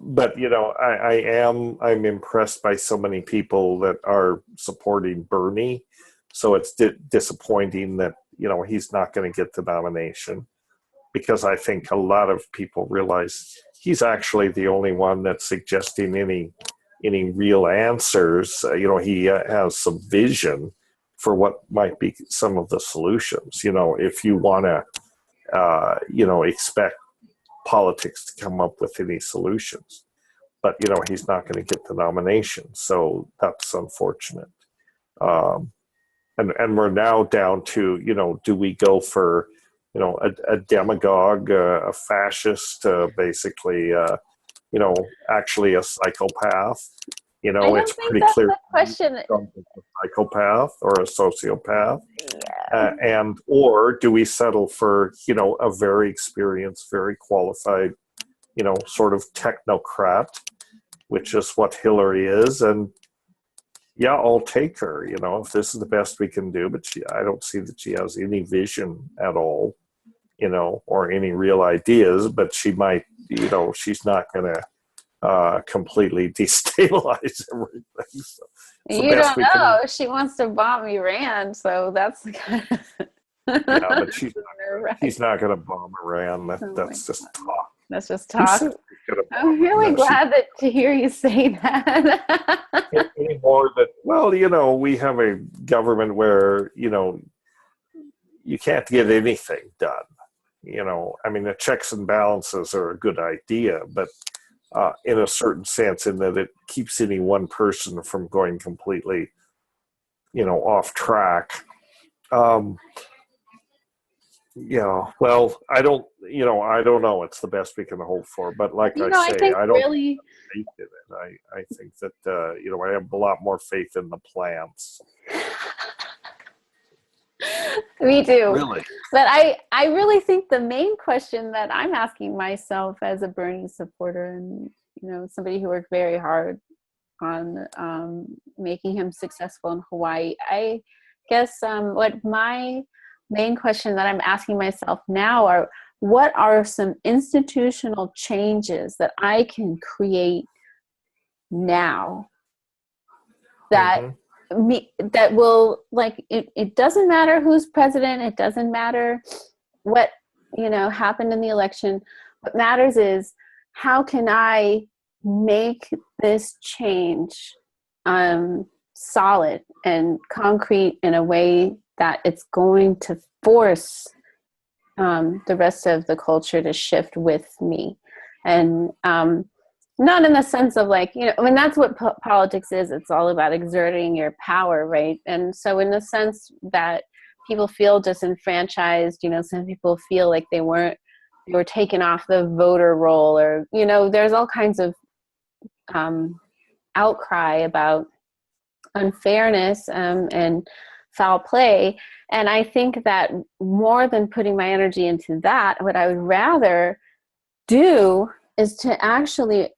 I'm impressed by so many people that are supporting Bernie. So it's disappointing that, he's not going to get the nomination, because I think a lot of people realize he's actually the only one that's suggesting any real answers. He has some vision for what might be some of the solutions. If you want to, expect politics to come up with any solutions, but he's not going to get the nomination, so that's unfortunate. And we're now down to do we go for a demagogue, a fascist, basically actually a psychopath? It's pretty clear the question. A psychopath or a sociopath. And or do we settle for a very experienced, very qualified sort of technocrat, which is what Hillary is? And yeah, I'll take her, if this is the best we can do. But I don't see that she has any vision at all, or any real ideas. But she might, she's not going to completely destabilize everything. So you don't know. She wants to bomb Iran, so that's the kind of yeah, but she's not going to bomb Iran. That's just talk. That's just talk. I'm really glad to hear you say that. Any more that, well, we have a government where, you can't get anything done. The checks and balances are a good idea, but in a certain sense, in that it keeps any one person from going completely, off track. Yeah, well, I don't know. It's the best we can hope for, but like I say, I don't really faith in it. I think that I have a lot more faith in the plants. Me too. Really, but I really think the main question that I'm asking myself as a Bernie supporter, and somebody who worked very hard on making him successful in Hawaii, I guess what my main question that I'm asking myself now are, what are some institutional changes that I can create now that that will, like, it doesn't matter who's president, it doesn't matter what happened in the election. What matters is, how can I make this change solid and concrete in a way that it's going to force the rest of the culture to shift with me. And not in the sense of that's what politics is. It's all about exerting your power, right? And so in the sense that people feel disenfranchised, some people feel like they were taken off the voter roll, or, there's all kinds of outcry about unfairness and foul play. And I think that more than putting my energy into that, what I would rather do is to actually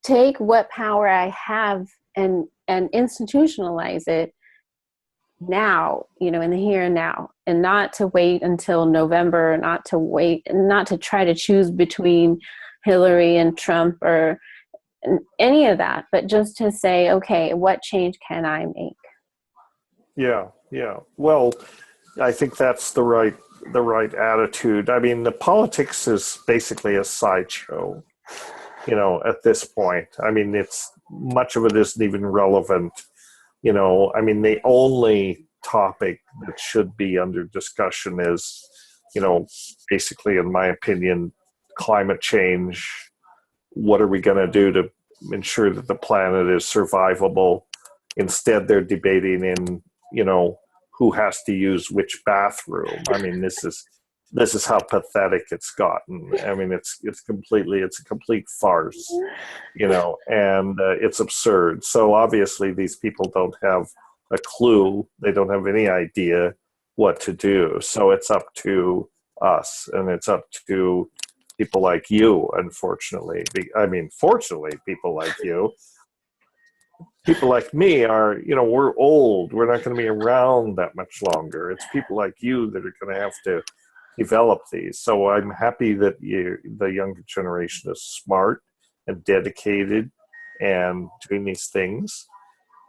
take what power I have and institutionalize it now, in the here and now, and not to wait until November, not to try to choose between Hillary and Trump or any of that, but just to say, okay, what change can I make? Yeah. Well, I think that's the right attitude. I mean, the politics is basically a sideshow, at this point. I mean, it's much of it isn't even relevant. I mean, the only topic that should be under discussion is, basically, in my opinion, climate change. What are we going to do to ensure that the planet is survivable? Instead, they're debating in, who has to use which bathroom. I mean, this is how pathetic it's gotten. I mean, it's a complete farce, and it's absurd. So obviously, these people don't have a clue. They don't have any idea what to do. So it's up to us, and it's up to people like you, unfortunately. I mean, fortunately, people like you. People like me are, we're old. We're not going to be around that much longer. It's people like you that are going to have to develop these. So I'm happy that the younger generation is smart and dedicated and doing these things.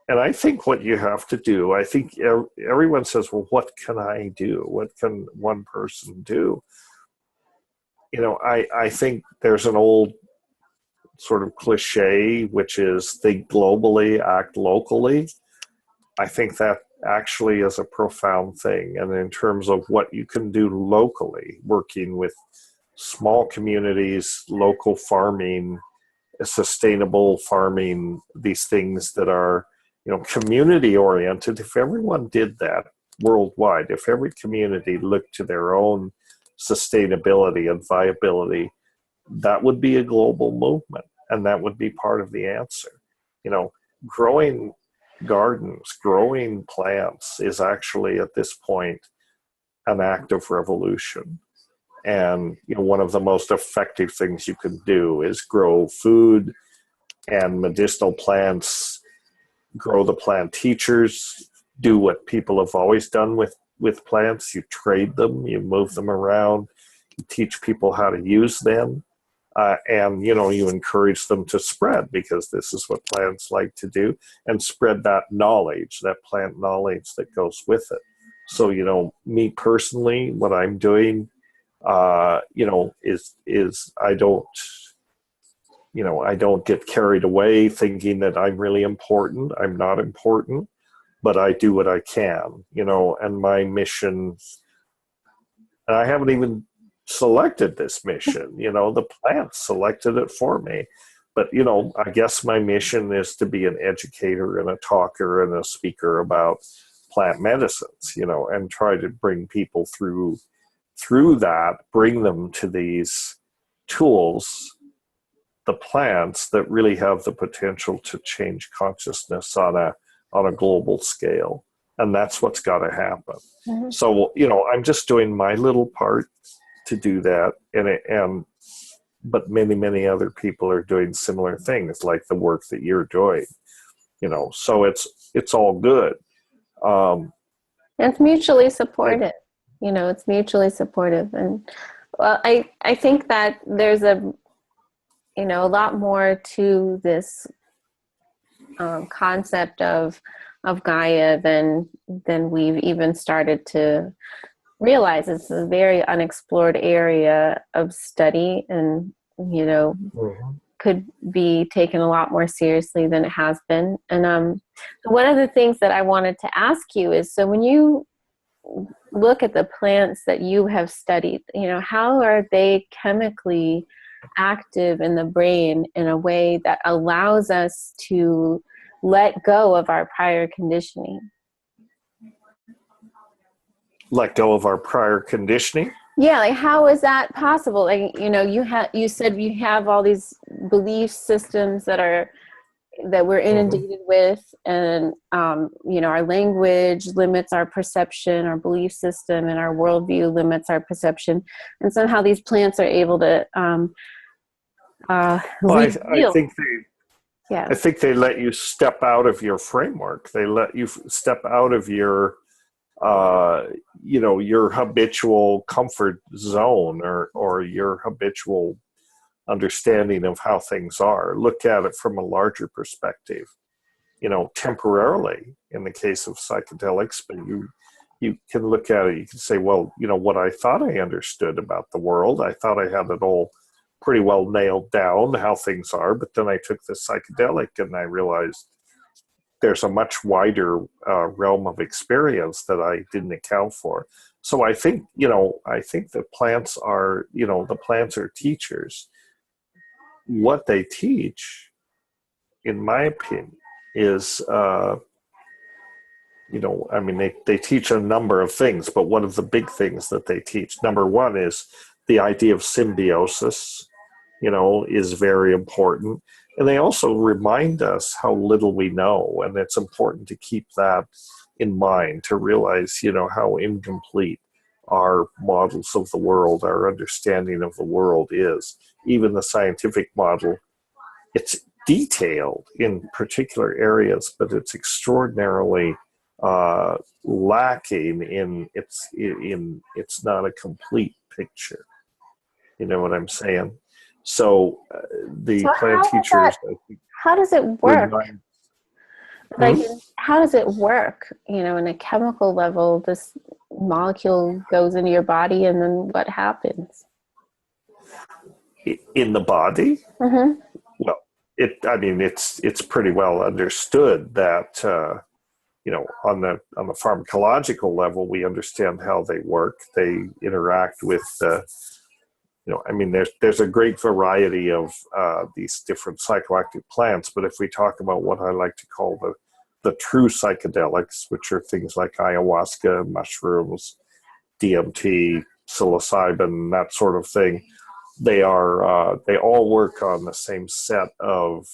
And I think what you have to do, I think everyone says, well, what can I do? What can one person do? I think there's an old sort of cliche, which is think globally, act locally. I think that actually is a profound thing. And in terms of what you can do locally, working with small communities, local farming, sustainable farming, these things that are, community oriented, if everyone did that worldwide, if every community looked to their own sustainability and viability, that would be a global movement, and that would be part of the answer. Growing gardens, growing plants is actually at this point an act of revolution. And one of the most effective things you can do is grow food and medicinal plants, grow the plant teachers, do what people have always done with plants. You trade them, you move them around, you teach people how to use them. And, you encourage them to spread, because this is what plants like to do, and spread that knowledge, that plant knowledge that goes with it. So, me personally, what I'm doing, is I don't get carried away thinking that I'm really important. I'm not important, but I do what I can, and my mission, and I haven't even selected this mission, the plants selected it for me. But, I guess my mission is to be an educator and a talker and a speaker about plant medicines, and try to bring people through that, bring them to these tools, the plants that really have the potential to change consciousness on a global scale. And that's what's got to happen. Mm-hmm. So, I'm just doing my little part to do that, but many other people are doing similar things, like the work that you're doing. So it's all good. It's mutually supportive. It's mutually supportive, and well, I think that there's a lot more to this concept of Gaia than we've even started to realize. It's a very unexplored area of study, and mm-hmm. could be taken a lot more seriously than it has been. And one of the things that I wanted to ask you is, so when you look at the plants that you have studied, how are they chemically active in the brain in a way that allows us to let go of our prior conditioning? Let go of our prior conditioning? Yeah, like how is that possible? Like, you said you have all these belief systems that we're inundated mm-hmm. with, and our language limits our perception, our belief system and our worldview limits our perception, and somehow these plants are able to I think they let you step out of your framework. They let you step out of your your habitual comfort zone, or your habitual understanding of how things are. Look at it from a larger perspective, temporarily in the case of psychedelics, but you can look at it, you can say, well, you know, what I thought I understood about the world, I thought I had it all pretty well nailed down, how things are, but then I took the psychedelic and I realized there's a much wider realm of experience that I didn't account for. So I think, you know, I think that plants are, you know, the plants are teachers. What they teach, in my opinion, is, you know, I mean, they teach a number of things, but one of the big things that they teach, number one, is the idea of symbiosis, you know, is very important. And they also remind us how little we know. And it's important to keep that in mind, to realize, you know, how incomplete our models of the world, our understanding of the world is. Even the scientific model, it's detailed in particular areas, but it's extraordinarily lacking in it's not a complete picture. You know what I'm saying? So the So plant teachers, how does it work? remind, Like, how does it work? You know, in a chemical level, this molecule goes into your body, and then what happens? in the body. Mm-hmm. Well, I mean, it's pretty well understood that you know, on the pharmacological level, we understand how they work. They interact with you know, I mean, there's a great variety of these different psychoactive plants, but if we talk about what I like to call the true psychedelics, which are things like ayahuasca, mushrooms, DMT, psilocybin, that sort of thing, they all work on the same set of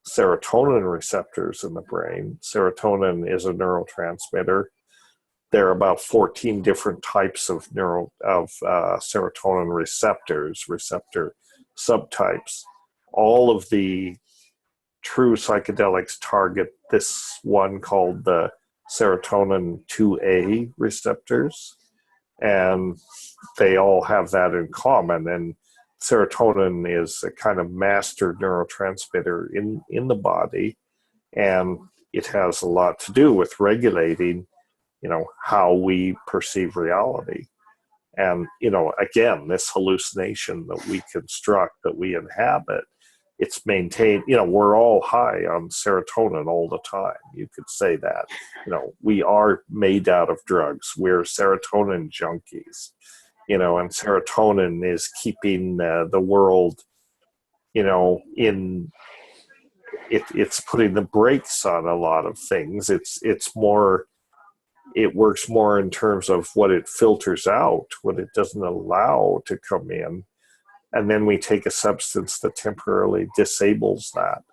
serotonin receptors in the brain. Serotonin is a neurotransmitter. There are about 14 different types of serotonin receptor subtypes. All of the true psychedelics target this one called the serotonin 2A receptors, and they all have that in common. And serotonin is a kind of master neurotransmitter in the body, and it has a lot to do with regulating, you know, how we perceive reality. And, you know, again, this hallucination that we construct, that we inhabit, it's maintained, you know, we're all high on serotonin all the time. You could say that, you know, we are made out of drugs. We're serotonin junkies, you know, and serotonin is keeping the world, you know, it's putting the brakes on a lot of things. It works more in terms of what it filters out, what it doesn't allow to come in. And then we take a substance that temporarily disables that.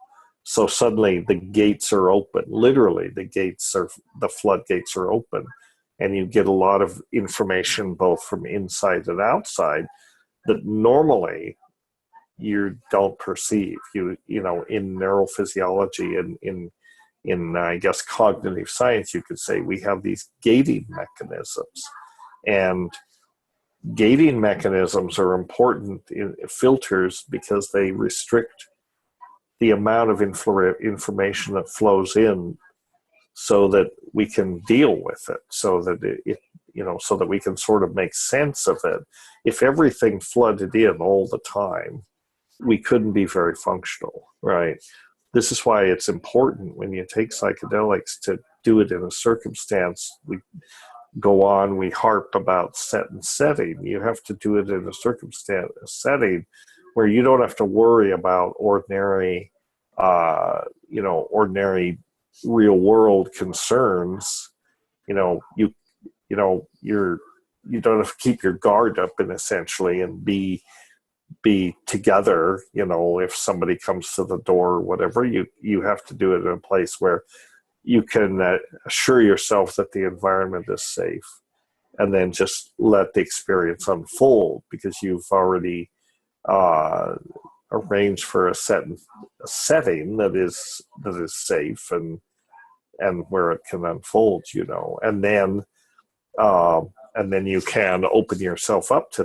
So suddenly the gates are open. Literally, the floodgates are open. And you get a lot of information both from inside and outside that normally you don't perceive. You know, in neurophysiology and in I guess cognitive science, you could say we have these gating mechanisms, and gating mechanisms are important in filters because they restrict the amount of information that flows in, so that we can deal with it, so that it you know, so that we can sort of make sense of it. If everything flooded in all the time, we couldn't be very functional, right? This is why it's important when you take psychedelics to do it in a circumstance. We harp about set and setting. You have to do it in a setting where you don't have to worry about ordinary real world concerns. You know, you don't have to keep your guard up, and essentially, and be together. You know, if somebody comes to the door or whatever, you have to do it in a place where you can assure yourself that the environment is safe, and then just let the experience unfold, because you've already arranged for a setting that is safe and where it can unfold, you know, and then you can open yourself up to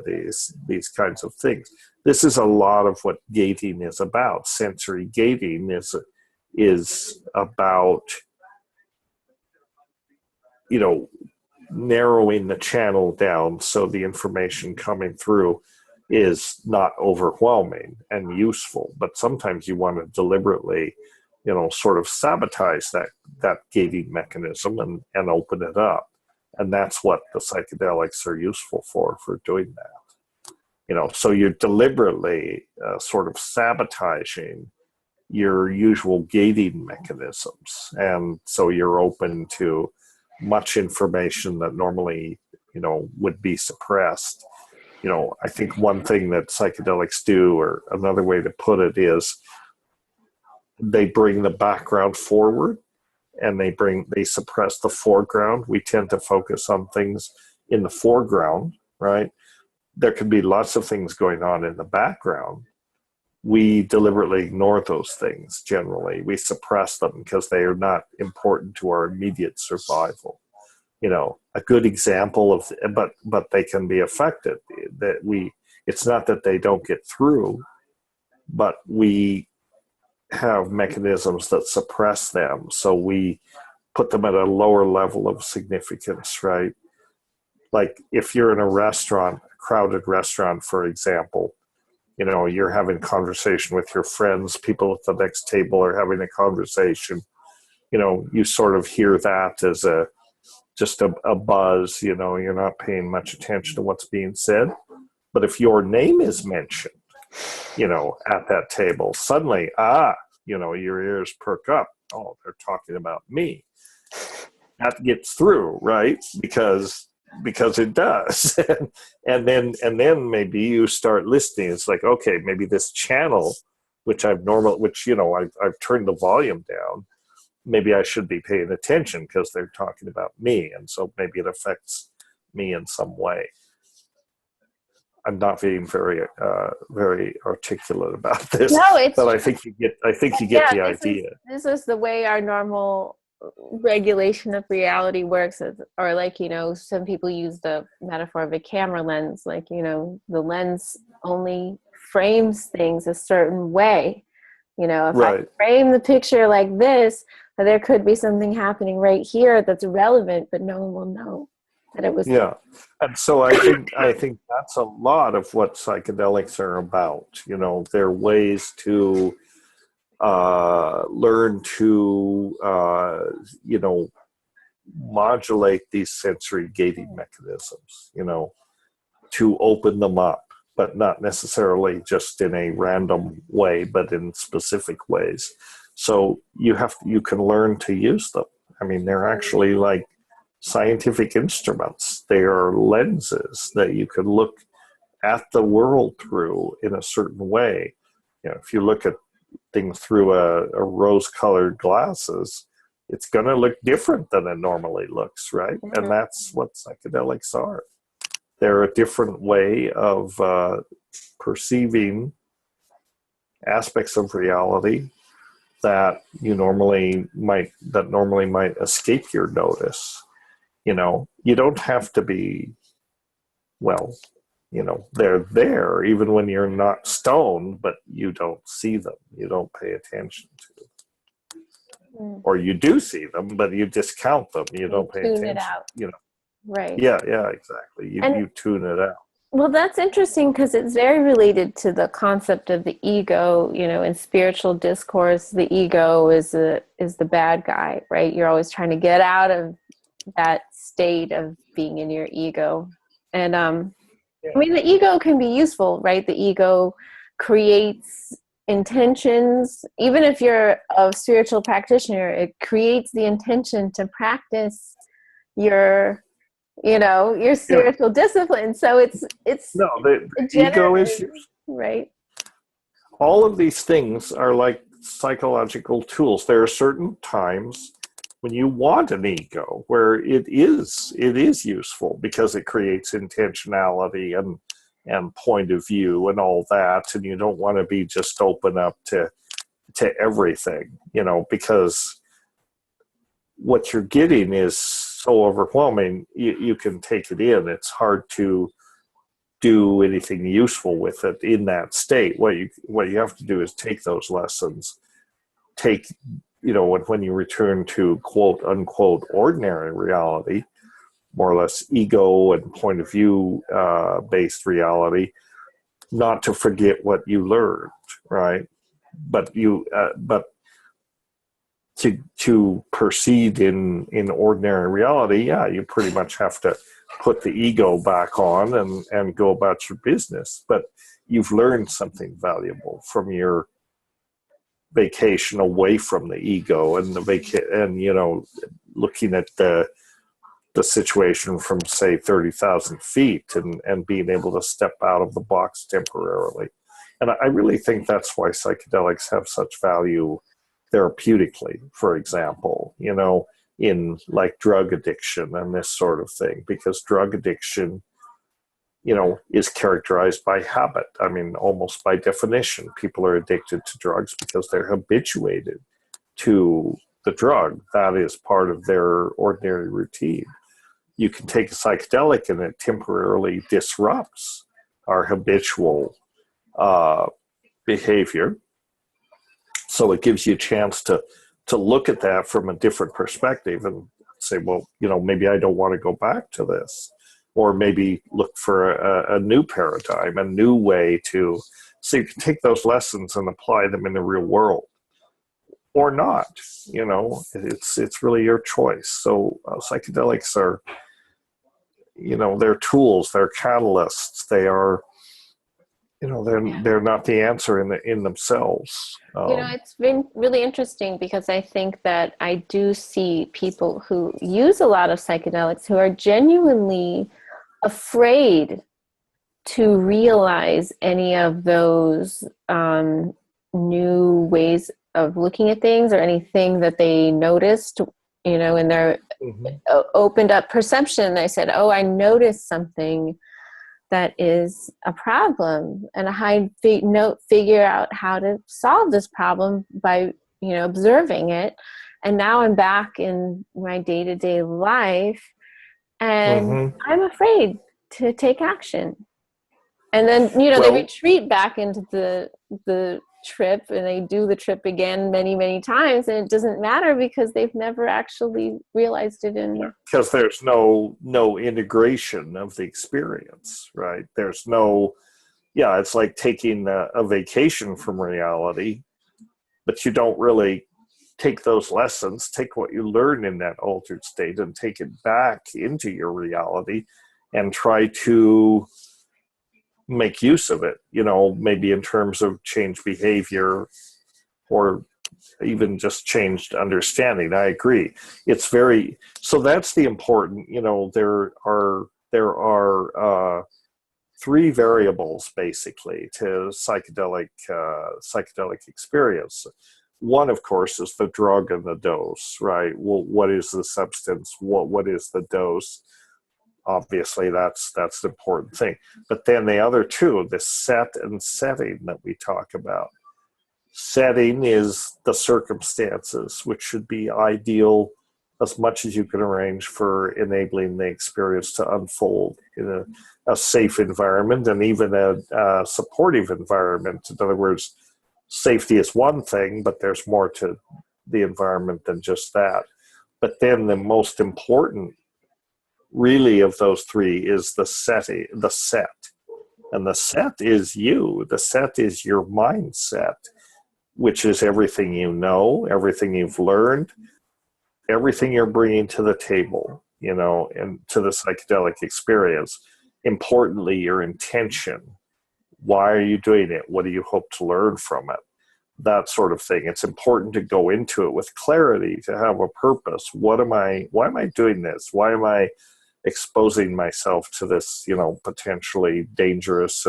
these kinds of things. This is a lot of what gating is about. Sensory gating is about, you know, narrowing the channel down so the information coming through is not overwhelming and useful. But sometimes you want to deliberately, sort of sabotage that gating mechanism and open it up. And that's what the psychedelics are useful for doing that. So you're deliberately sort of sabotaging your usual gating mechanisms. And so you're open to much information that normally, would be suppressed. I think one thing that psychedelics do, or another way to put it, is they bring the background forward and they suppress the foreground. We tend to focus on things in the foreground, right? There can be lots of things going on in the background. We deliberately ignore those things generally. We suppress them because they are not important to our immediate survival. A good example of, but they can be affected. It's not that they don't get through, but we have mechanisms that suppress them. So we put them at a lower level of significance, right? Like if you're in a restaurant, a crowded restaurant, for example, you're having conversation with your friends, people at the next table are having a conversation, you sort of hear that as just a buzz, you're not paying much attention to what's being said. But if your name is mentioned, at that table, suddenly, your ears perk up. Oh, they're talking about me. That gets through, right? Because it does. and then maybe you start listening. It's like, okay, maybe this channel, which I've turned the volume down, maybe I should be paying attention because they're talking about me. And so maybe it affects me in some way. I'm not being very articulate about this, no, but I think you get the idea. This is the way our normal regulation of reality works. Or like, some people use the metaphor of a camera lens, like, the lens only frames things a certain way. If Right. I frame the picture like this, there could be something happening right here that's relevant, but no one will know that it was. Yeah. And so I think that's a lot of what psychedelics are about. They're ways to learn to modulate these sensory gating mechanisms, to open them up, but not necessarily just in a random way, but in specific ways. So you can learn to use them. I mean, they're actually like scientific instruments. They are lenses that you can look at the world through in a certain way. If you look at things through a rose-colored glasses, it's going to look different than it normally looks, right? Mm-hmm. And that's what psychedelics are. They're a different way of perceiving aspects of reality that normally might escape your notice. You don't have to be, they're there even when you're not stoned, but you don't see them. You don't pay attention to them. Or you do see them, but you discount them. You don't pay attention. Tune it out. Right. Yeah, exactly. You tune it out. Well, that's interesting because it's very related to the concept of the ego. In spiritual discourse, the ego is the bad guy, right? You're always trying to get out of that state of being in your ego. And the ego can be useful, right? The ego creates intentions. Even if you're a spiritual practitioner, it creates the intention to practice your spiritual discipline. So it's the ego is right. All of these things are like psychological tools. There are certain times when you want an ego where it is useful because it creates intentionality and point of view and all that, and you don't want to be just open up to everything, because what you're getting is so overwhelming. You can take it in. It's hard to do anything useful with it in that state. What you have to do is take those lessons, when you return to quote unquote ordinary reality, more or less ego and point of view based reality, not to forget what you learned, right? But but to proceed in ordinary reality, yeah, you pretty much have to put the ego back on and go about your business. But you've learned something valuable from your vacation away from the ego and and looking at the situation from, say, 30,000 feet and being able to step out of the box temporarily. And I really think that's why psychedelics have such value therapeutically, for example, in like drug addiction and this sort of thing, because drug addiction, is characterized by habit. I mean, almost by definition, people are addicted to drugs because they're habituated to the drug. That is part of their ordinary routine. You can take a psychedelic and it temporarily disrupts our habitual behavior. So it gives you a chance to look at that from a different perspective and say, well, maybe I don't want to go back to this. Or maybe look for a new paradigm, a new way to, so you can take those lessons and apply them in the real world. Or not, it's really your choice. So psychedelics are, they're tools, they're catalysts, they are, they're not the answer in themselves. It's been really interesting because I think that I do see people who use a lot of psychedelics who are genuinely afraid to realize any of those new ways of looking at things or anything that they noticed, in their opened up perception. I said, oh, I noticed something that is a problem, and I figure out how to solve this problem by observing it. And now I'm back in my day-to-day life, and I'm afraid to take action. And then they retreat back into the trip, and they do the trip again many times, and it doesn't matter because they've never actually realized it because there's no integration of the experience, right? There's no it's like taking a vacation from reality, but you don't really take those lessons, take what you learn in that altered state and take it back into your reality and try to make use of it, maybe in terms of changed behavior or even just changed understanding. I agree. It's so that's the important, there are three variables basically to psychedelic experience. One, of course, is the drug and the dose, right? Well, what is the substance? What is the dose? Obviously, that's the important thing. But then the other two, the set and setting that we talk about. Setting is the circumstances, which should be ideal as much as you can arrange for enabling the experience to unfold in a safe environment and even a supportive environment. In other words, safety is one thing, but there's more to the environment than just that. But then the most important really of those three is the set. And the set is you. The set is your mindset, which is everything you know, everything you've learned, everything you're bringing to the table, and to the psychedelic experience. Importantly, your intention. Why are you doing it? What do you hope to learn from it? That sort of thing. It's important to go into it with clarity, to have a purpose. Why am I doing this? Why am I exposing myself to this, potentially dangerous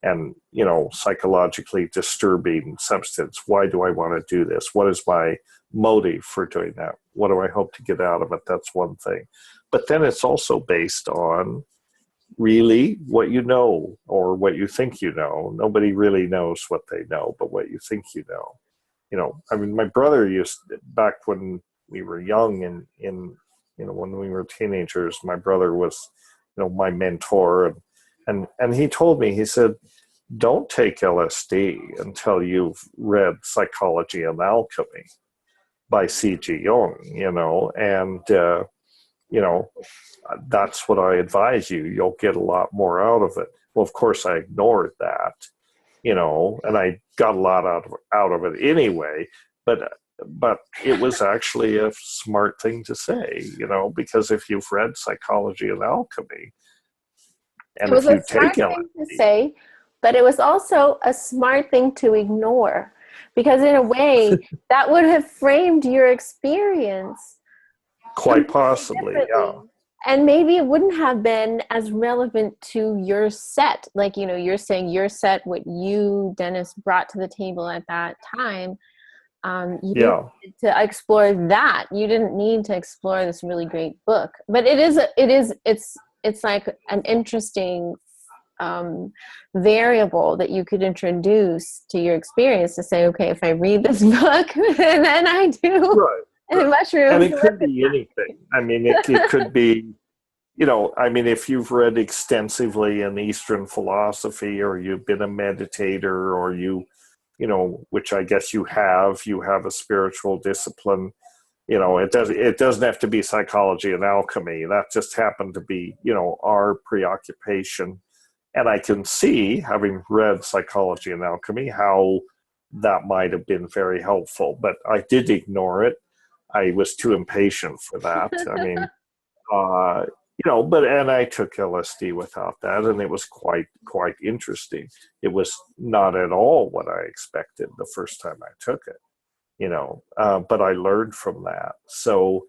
and psychologically disturbing substance? Why do I want to do this? What is my motive for doing that? What do I hope to get out of it? That's one thing. But then it's also based on really what you know or what you think you know. Nobody really knows what they know, but what you think you know. I mean, my brother back when we were young and when we were teenagers, my brother was, my mentor. And he told me, he said, don't take LSD until you've read Psychology and Alchemy by C.G. Jung, that's what I advise you. You'll get a lot more out of it. Well, of course, I ignored that, and I got a lot out of it anyway. But it was actually a smart thing to say, because if you've read Psychology and Alchemy, and it was if you a smart take thing to LSD, say, but it was also a smart thing to ignore, because in a way that would have framed your experience quite possibly, yeah. And maybe it wouldn't have been as relevant to your set. Like, you're saying your set, what you, Dennis, brought to the table at that time. You needed to explore that. You didn't need to explore this really great book. But it's like an interesting variable that you could introduce to your experience to say, okay, if I read this book and then I do. Right. And mushrooms. And it could be anything. I mean, it could be, if you've read extensively in Eastern philosophy, or you've been a meditator, or which I guess you have a spiritual discipline, it doesn't have to be Psychology and Alchemy. That just happened to be, our preoccupation. And I can see, having read Psychology and Alchemy, how that might have been very helpful, but I did ignore it. I was too impatient for that. I mean, and I took LSD without that, and it was quite interesting. It was not at all what I expected the first time I took it, but I learned from that. So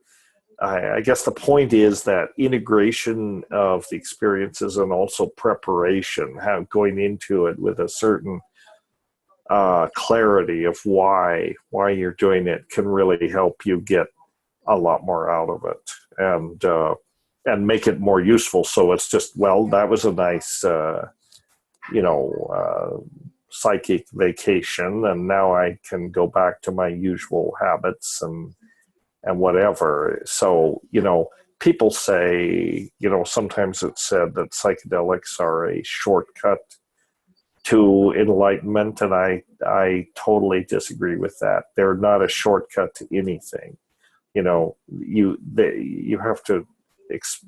I guess the point is that integration of the experiences, and also preparation, going into it with a certain clarity of why you're doing it, can really help you get a lot more out of it, and make it more useful. So it's just, well, that was a nice psychic vacation, and now I can go back to my usual habits and whatever. So people say, sometimes it's said that psychedelics are a shortcut to enlightenment, and I totally disagree with that. They're not a shortcut to anything. You have to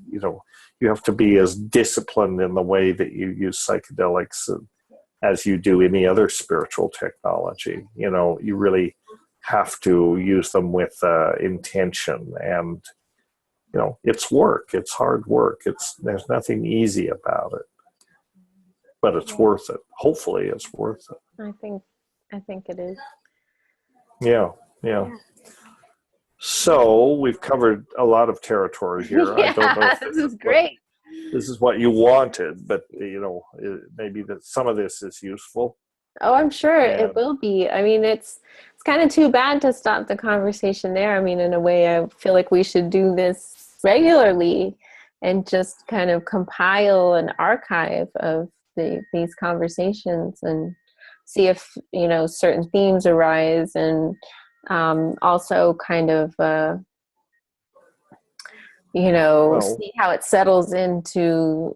you have to be as disciplined in the way that you use psychedelics as you do any other spiritual technology. You really have to use them with intention, and it's work. It's hard work. There's nothing easy about it. But it's worth it. Hopefully it's worth it. I think it is. Yeah. So we've covered a lot of territory here. Yeah, I don't know if this is great. This is what you wanted, but maybe that some of this is useful. Oh, I'm sure it will be. I mean, it's kind of too bad to stop the conversation there. I mean, in a way, I feel like we should do this regularly and just kind of compile an archive of these conversations and see if certain themes arise, and also kind of see how it settles into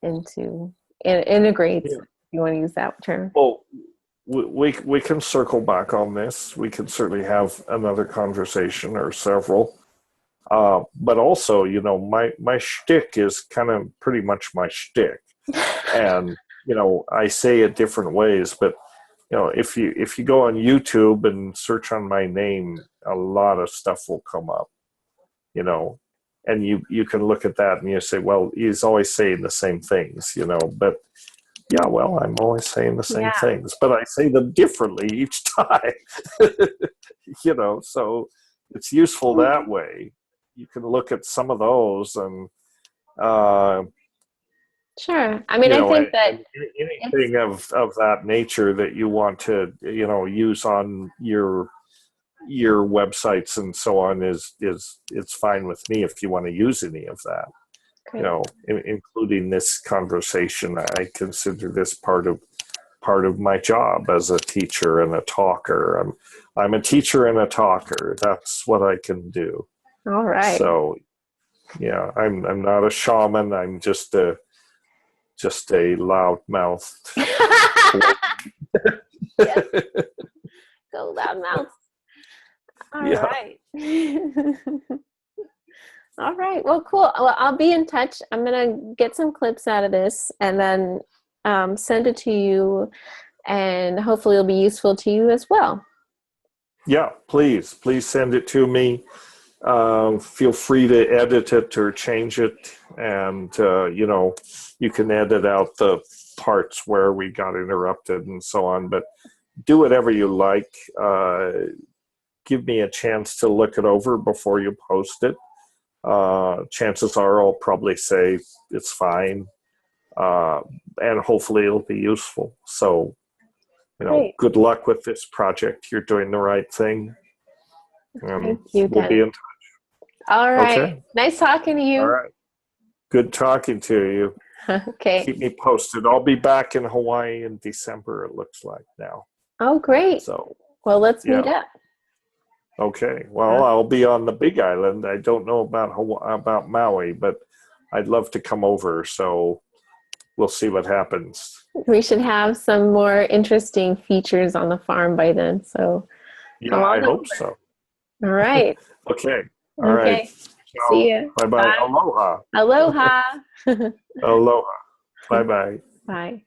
integrates. Yeah. If you want to use that term. Well, we can circle back on this. We can certainly have another conversation or several. But also, my shtick is kind of pretty much my shtick. And, I say it different ways, but, if you go on YouTube and search on my name, a lot of stuff will come up, and you can look at that and you say, well, he's always saying the same things, but yeah, well, I'm always saying the same things, but I say them differently each time, so it's useful that way. You can look at some of those and, sure. I mean, I think that anything of that nature that you want to, use on your websites and so on is it's fine with me if you want to use any of that. Great. Including this conversation. I consider this part of my job as a teacher and a talker. I'm a teacher and a talker. That's what I can do. All right. So, yeah, I'm not a shaman. I'm just a loud-mouthed. Yes. Go loud-mouthed. All right. All right. Well, cool. Well, I'll be in touch. I'm gonna get some clips out of this and then send it to you, and hopefully it'll be useful to you as well. Yeah, please send it to me. Feel free to edit it or change it, and you can edit out the parts where we got interrupted and so on. But do whatever you like. Give me a chance to look it over before you post it. Chances are I'll probably say it's fine, and hopefully it'll be useful. So, Great. good luck with this project. You're doing the right thing. Thank you, We'll be in touch. All right. Okay. Nice talking to you. All right. Good talking to you. Okay. Keep me posted. I'll be back in Hawaii in December, it looks like now. Oh, great. So, well, let's meet up. Okay. Well, I'll be on the Big Island. I don't know about Maui, but I'd love to come over. So we'll see what happens. We should have some more interesting features on the farm by then. So Yeah, I hope so. All right. Okay. All right. So, See you. Bye-bye. Aloha. Aloha. Aloha. Bye-bye. Bye.